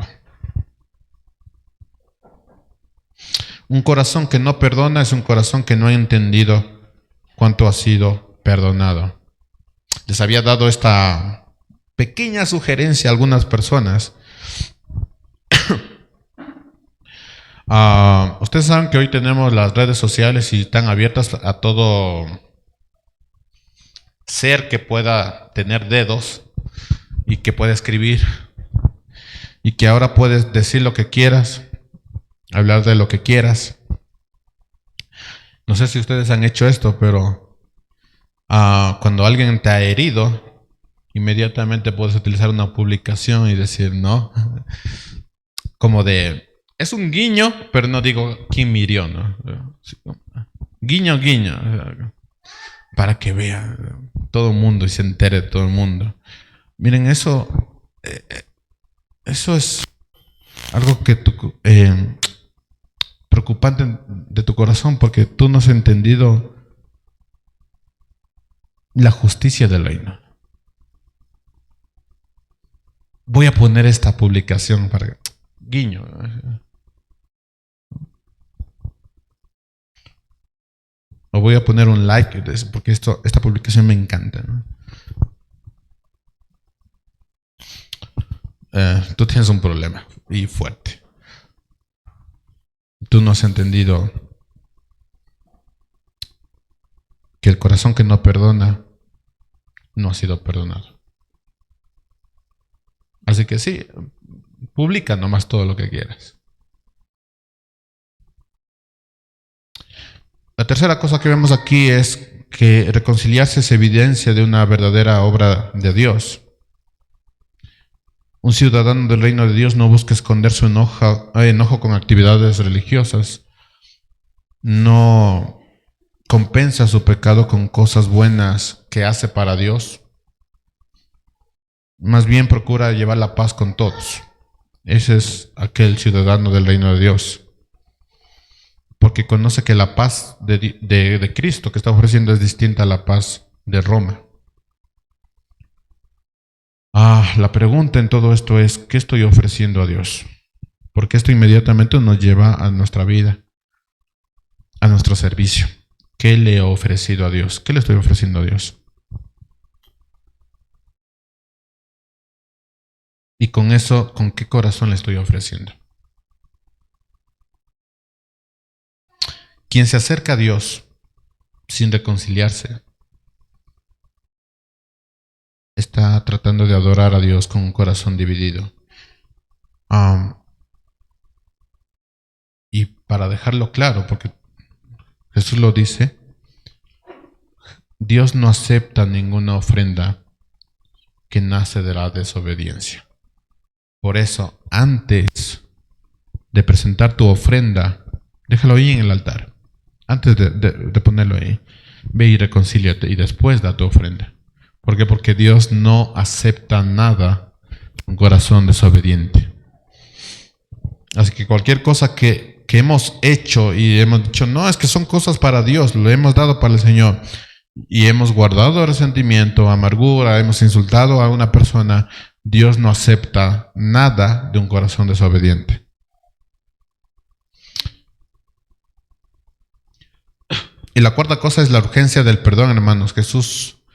Un corazón que no perdona es un corazón que no ha entendido cuánto ha sido perdonado. Les había dado esta pequeña sugerencia a algunas personas. Ustedes saben que hoy tenemos las redes sociales y están abiertas a todo ser que pueda tener dedos y que pueda escribir y que ahora puedes decir lo que quieras, hablar de lo que quieras. No sé si ustedes han hecho esto, pero cuando alguien te ha herido, inmediatamente puedes utilizar una publicación y decir, no, como de, es un guiño, pero no digo quién me hirió, ¿no? Guiño, guiño, para que vea todo el mundo y se entere todo el mundo. Miren, eso es algo que preocupante de tu corazón, porque tú no has entendido la justicia del reino. Voy a poner esta publicación para guiño. O voy a poner un like porque esta publicación me encanta, ¿no? Tú tienes un problema y fuerte. Tú no has entendido que el corazón que no perdona no ha sido perdonado. Así que sí, publica nomás todo lo que quieras. La tercera cosa que vemos aquí es que reconciliarse es evidencia de una verdadera obra de Dios. Un ciudadano del reino de Dios no busca esconder su enojo con actividades religiosas. No compensa su pecado con cosas buenas que hace para Dios. Más bien procura llevar la paz con todos. Ese es aquel ciudadano del reino de Dios. Porque conoce que la paz de Cristo que está ofreciendo es distinta a la paz de Roma. La pregunta en todo esto es, ¿qué estoy ofreciendo a Dios? Porque esto inmediatamente nos lleva a nuestra vida, a nuestro servicio. ¿Qué le he ofrecido a Dios? ¿Qué le estoy ofreciendo a Dios? Y con eso, ¿con qué corazón le estoy ofreciendo? Quien se acerca a Dios sin reconciliarse está tratando de adorar a Dios con un corazón dividido. Y para dejarlo claro, porque Jesús lo dice, Dios no acepta ninguna ofrenda que nace de la desobediencia. Por eso, antes de presentar tu ofrenda, déjalo ahí en el altar. Antes de ponerlo ahí, ve y reconcíliate y después da tu ofrenda. ¿Por qué? Porque Dios no acepta nada con corazón desobediente. Así que cualquier cosa que hemos hecho y hemos dicho, no, es que son cosas para Dios, lo hemos dado para el Señor, y hemos guardado resentimiento, amargura, hemos insultado a una persona, Dios no acepta nada de un corazón desobediente. Y la cuarta cosa es la urgencia del perdón, hermanos. Jesús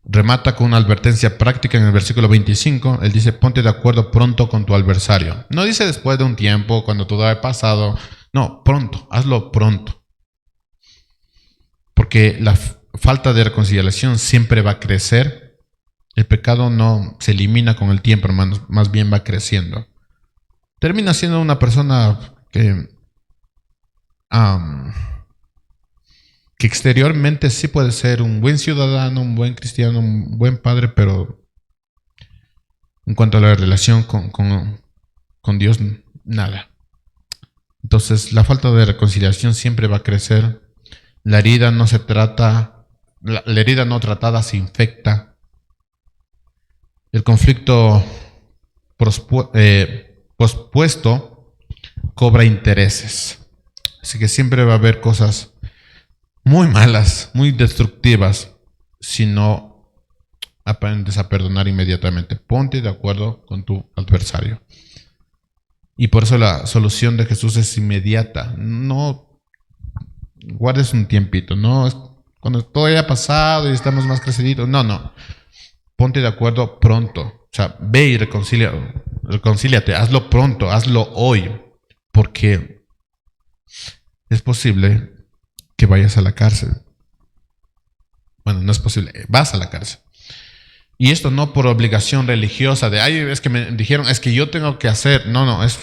remata con una advertencia práctica en el versículo 25. Él dice, ponte de acuerdo pronto con tu adversario. No dice después de un tiempo, cuando todo haya pasado. No, pronto, hazlo pronto. Porque la falta de reconciliación siempre va a crecer. El pecado no se elimina con el tiempo, hermanos, más bien va creciendo. Termina siendo una persona que exteriormente sí puede ser un buen ciudadano, un buen cristiano, un buen padre, pero en cuanto a la relación con Dios, nada. Entonces, la falta de reconciliación siempre va a crecer. La herida no se trata, la herida no tratada se infecta. El conflicto pospuesto cobra intereses. Así que siempre va a haber cosas muy malas, muy destructivas, si no aprendes a perdonar inmediatamente. Ponte de acuerdo con tu adversario. Y por eso la solución de Jesús es inmediata. No guardes un tiempito, no cuando todo haya pasado y estamos más creciditos. No. Ponte de acuerdo pronto. O sea, ve y reconcíliate, hazlo pronto, hazlo hoy, porque es posible que vayas a la cárcel. Bueno, no es posible, vas a la cárcel. Y esto no por obligación religiosa de, ay, es que me dijeron, es que yo tengo que hacer. No, es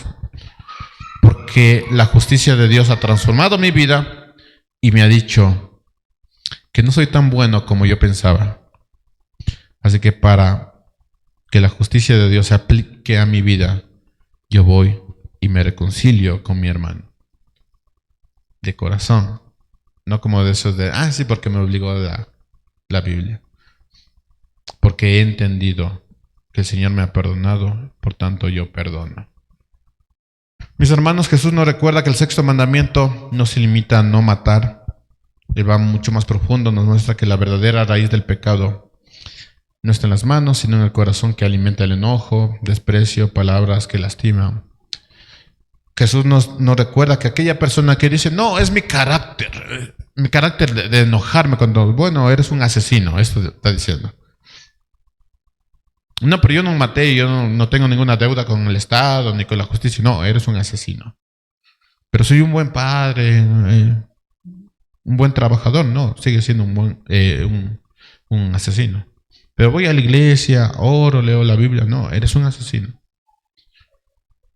porque la justicia de Dios ha transformado mi vida y me ha dicho que no soy tan bueno como yo pensaba. Así que para que la justicia de Dios se aplique a mi vida, yo voy y me reconcilio con mi hermano. De corazón. No como de esos de, sí, porque me obligó la Biblia. Porque he entendido que el Señor me ha perdonado, por tanto yo perdono. Mis hermanos, Jesús nos recuerda que el sexto mandamiento no se limita a no matar. Él va mucho más profundo, nos muestra que la verdadera raíz del pecado no está en las manos, sino en el corazón que alimenta el enojo, desprecio, palabras que lastiman. Jesús nos recuerda que aquella persona que dice, no, es mi carácter de enojarme cuando, bueno, eres un asesino, esto está diciendo. No, pero yo no maté, yo no tengo ninguna deuda con el Estado ni con la justicia. No, eres un asesino. Pero soy un buen padre, un buen trabajador. No, sigue siendo un asesino. Pero voy a la iglesia, oro, leo la Biblia. No, eres un asesino.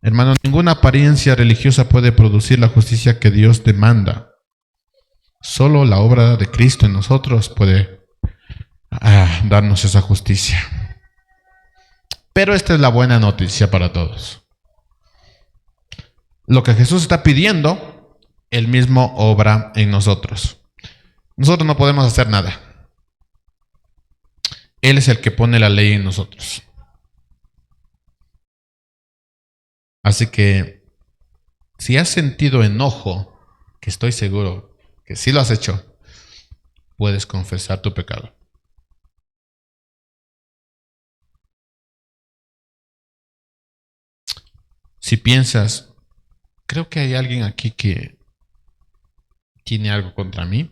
Hermano, ninguna apariencia religiosa puede producir la justicia que Dios demanda. Solo la obra de Cristo en nosotros puede darnos esa justicia. Pero esta es la buena noticia para todos. Lo que Jesús está pidiendo, Él mismo obra en nosotros. Nosotros no podemos hacer nada. Él es el que pone la ley en nosotros. Así que, si has sentido enojo, que estoy seguro que sí lo has hecho, puedes confesar tu pecado. Si piensas, creo que hay alguien aquí que tiene algo contra mí,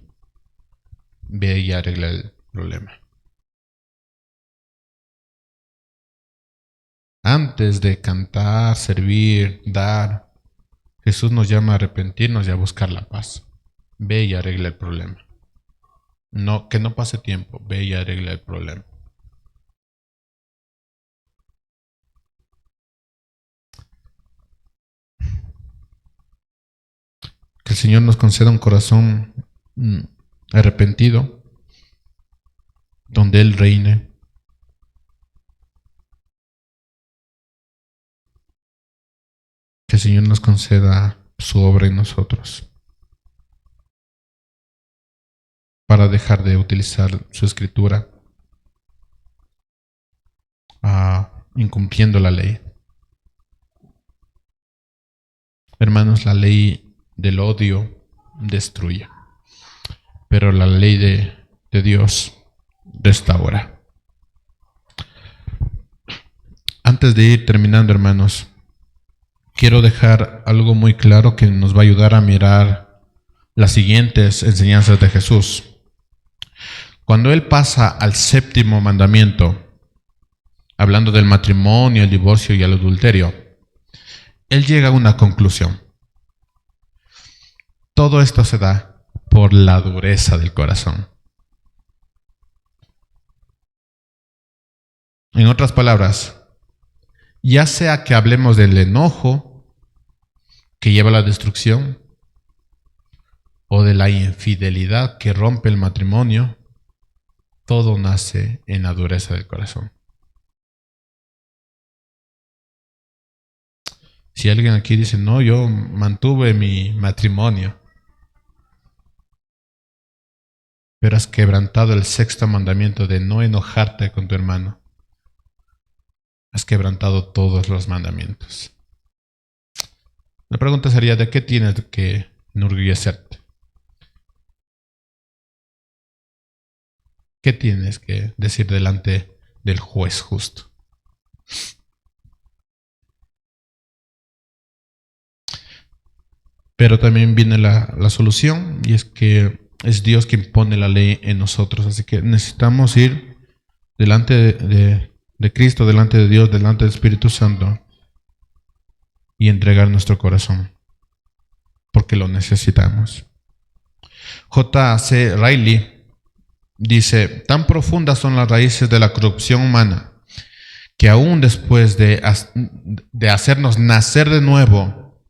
ve y arregla el problema. Antes de cantar, servir, dar, Jesús nos llama a arrepentirnos y a buscar la paz. Ve y arregla el problema. No, que no pase tiempo, ve y arregla el problema. Que el Señor nos conceda un corazón arrepentido, donde Él reine. Que el Señor nos conceda su obra en nosotros, para dejar de utilizar su escritura incumpliendo la ley. Hermanos, la ley del odio destruye, pero la ley de Dios restaura. Antes de ir terminando, hermanos, quiero dejar algo muy claro que nos va a ayudar a mirar las siguientes enseñanzas de Jesús. Cuando Él pasa al séptimo mandamiento, hablando del matrimonio, el divorcio y el adulterio, Él llega a una conclusión. Todo esto se da por la dureza del corazón. En otras palabras, ya sea que hablemos del enojo que lleva a la destrucción, o de la infidelidad que rompe el matrimonio, todo nace en la dureza del corazón. Si alguien aquí dice, no, yo mantuve mi matrimonio, pero has quebrantado el sexto mandamiento de no enojarte con tu hermano, has quebrantado todos los mandamientos. La pregunta sería, ¿de qué tienes que enorgullecerte? ¿Qué tienes que decir delante del juez justo? Pero también viene la solución, y es que es Dios quien pone la ley en nosotros. Así que necesitamos ir delante de Cristo, delante de Dios, delante del Espíritu Santo, y entregar nuestro corazón, porque lo necesitamos. J.C. Riley dice, tan profundas son las raíces de la corrupción humana, que aún después de hacernos nacer de nuevo,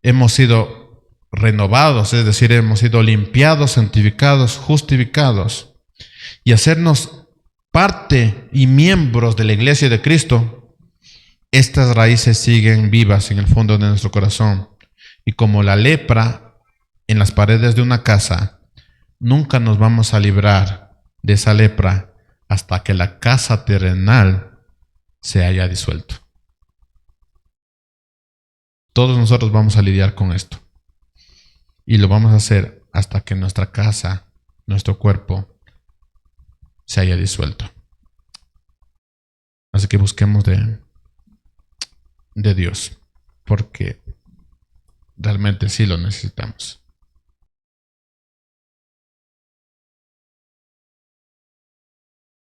hemos sido renovados, es decir, hemos sido limpiados, santificados, justificados, y hacernos parte y miembros de la iglesia de Cristo. Estas raíces siguen vivas en el fondo de nuestro corazón, y como la lepra en las paredes de una casa, nunca nos vamos a librar de esa lepra hasta que la casa terrenal se haya disuelto. Todos nosotros vamos a lidiar con esto, y lo vamos a hacer hasta que nuestra casa, nuestro cuerpo, se haya disuelto. Así que busquemos de Dios, porque realmente sí lo necesitamos.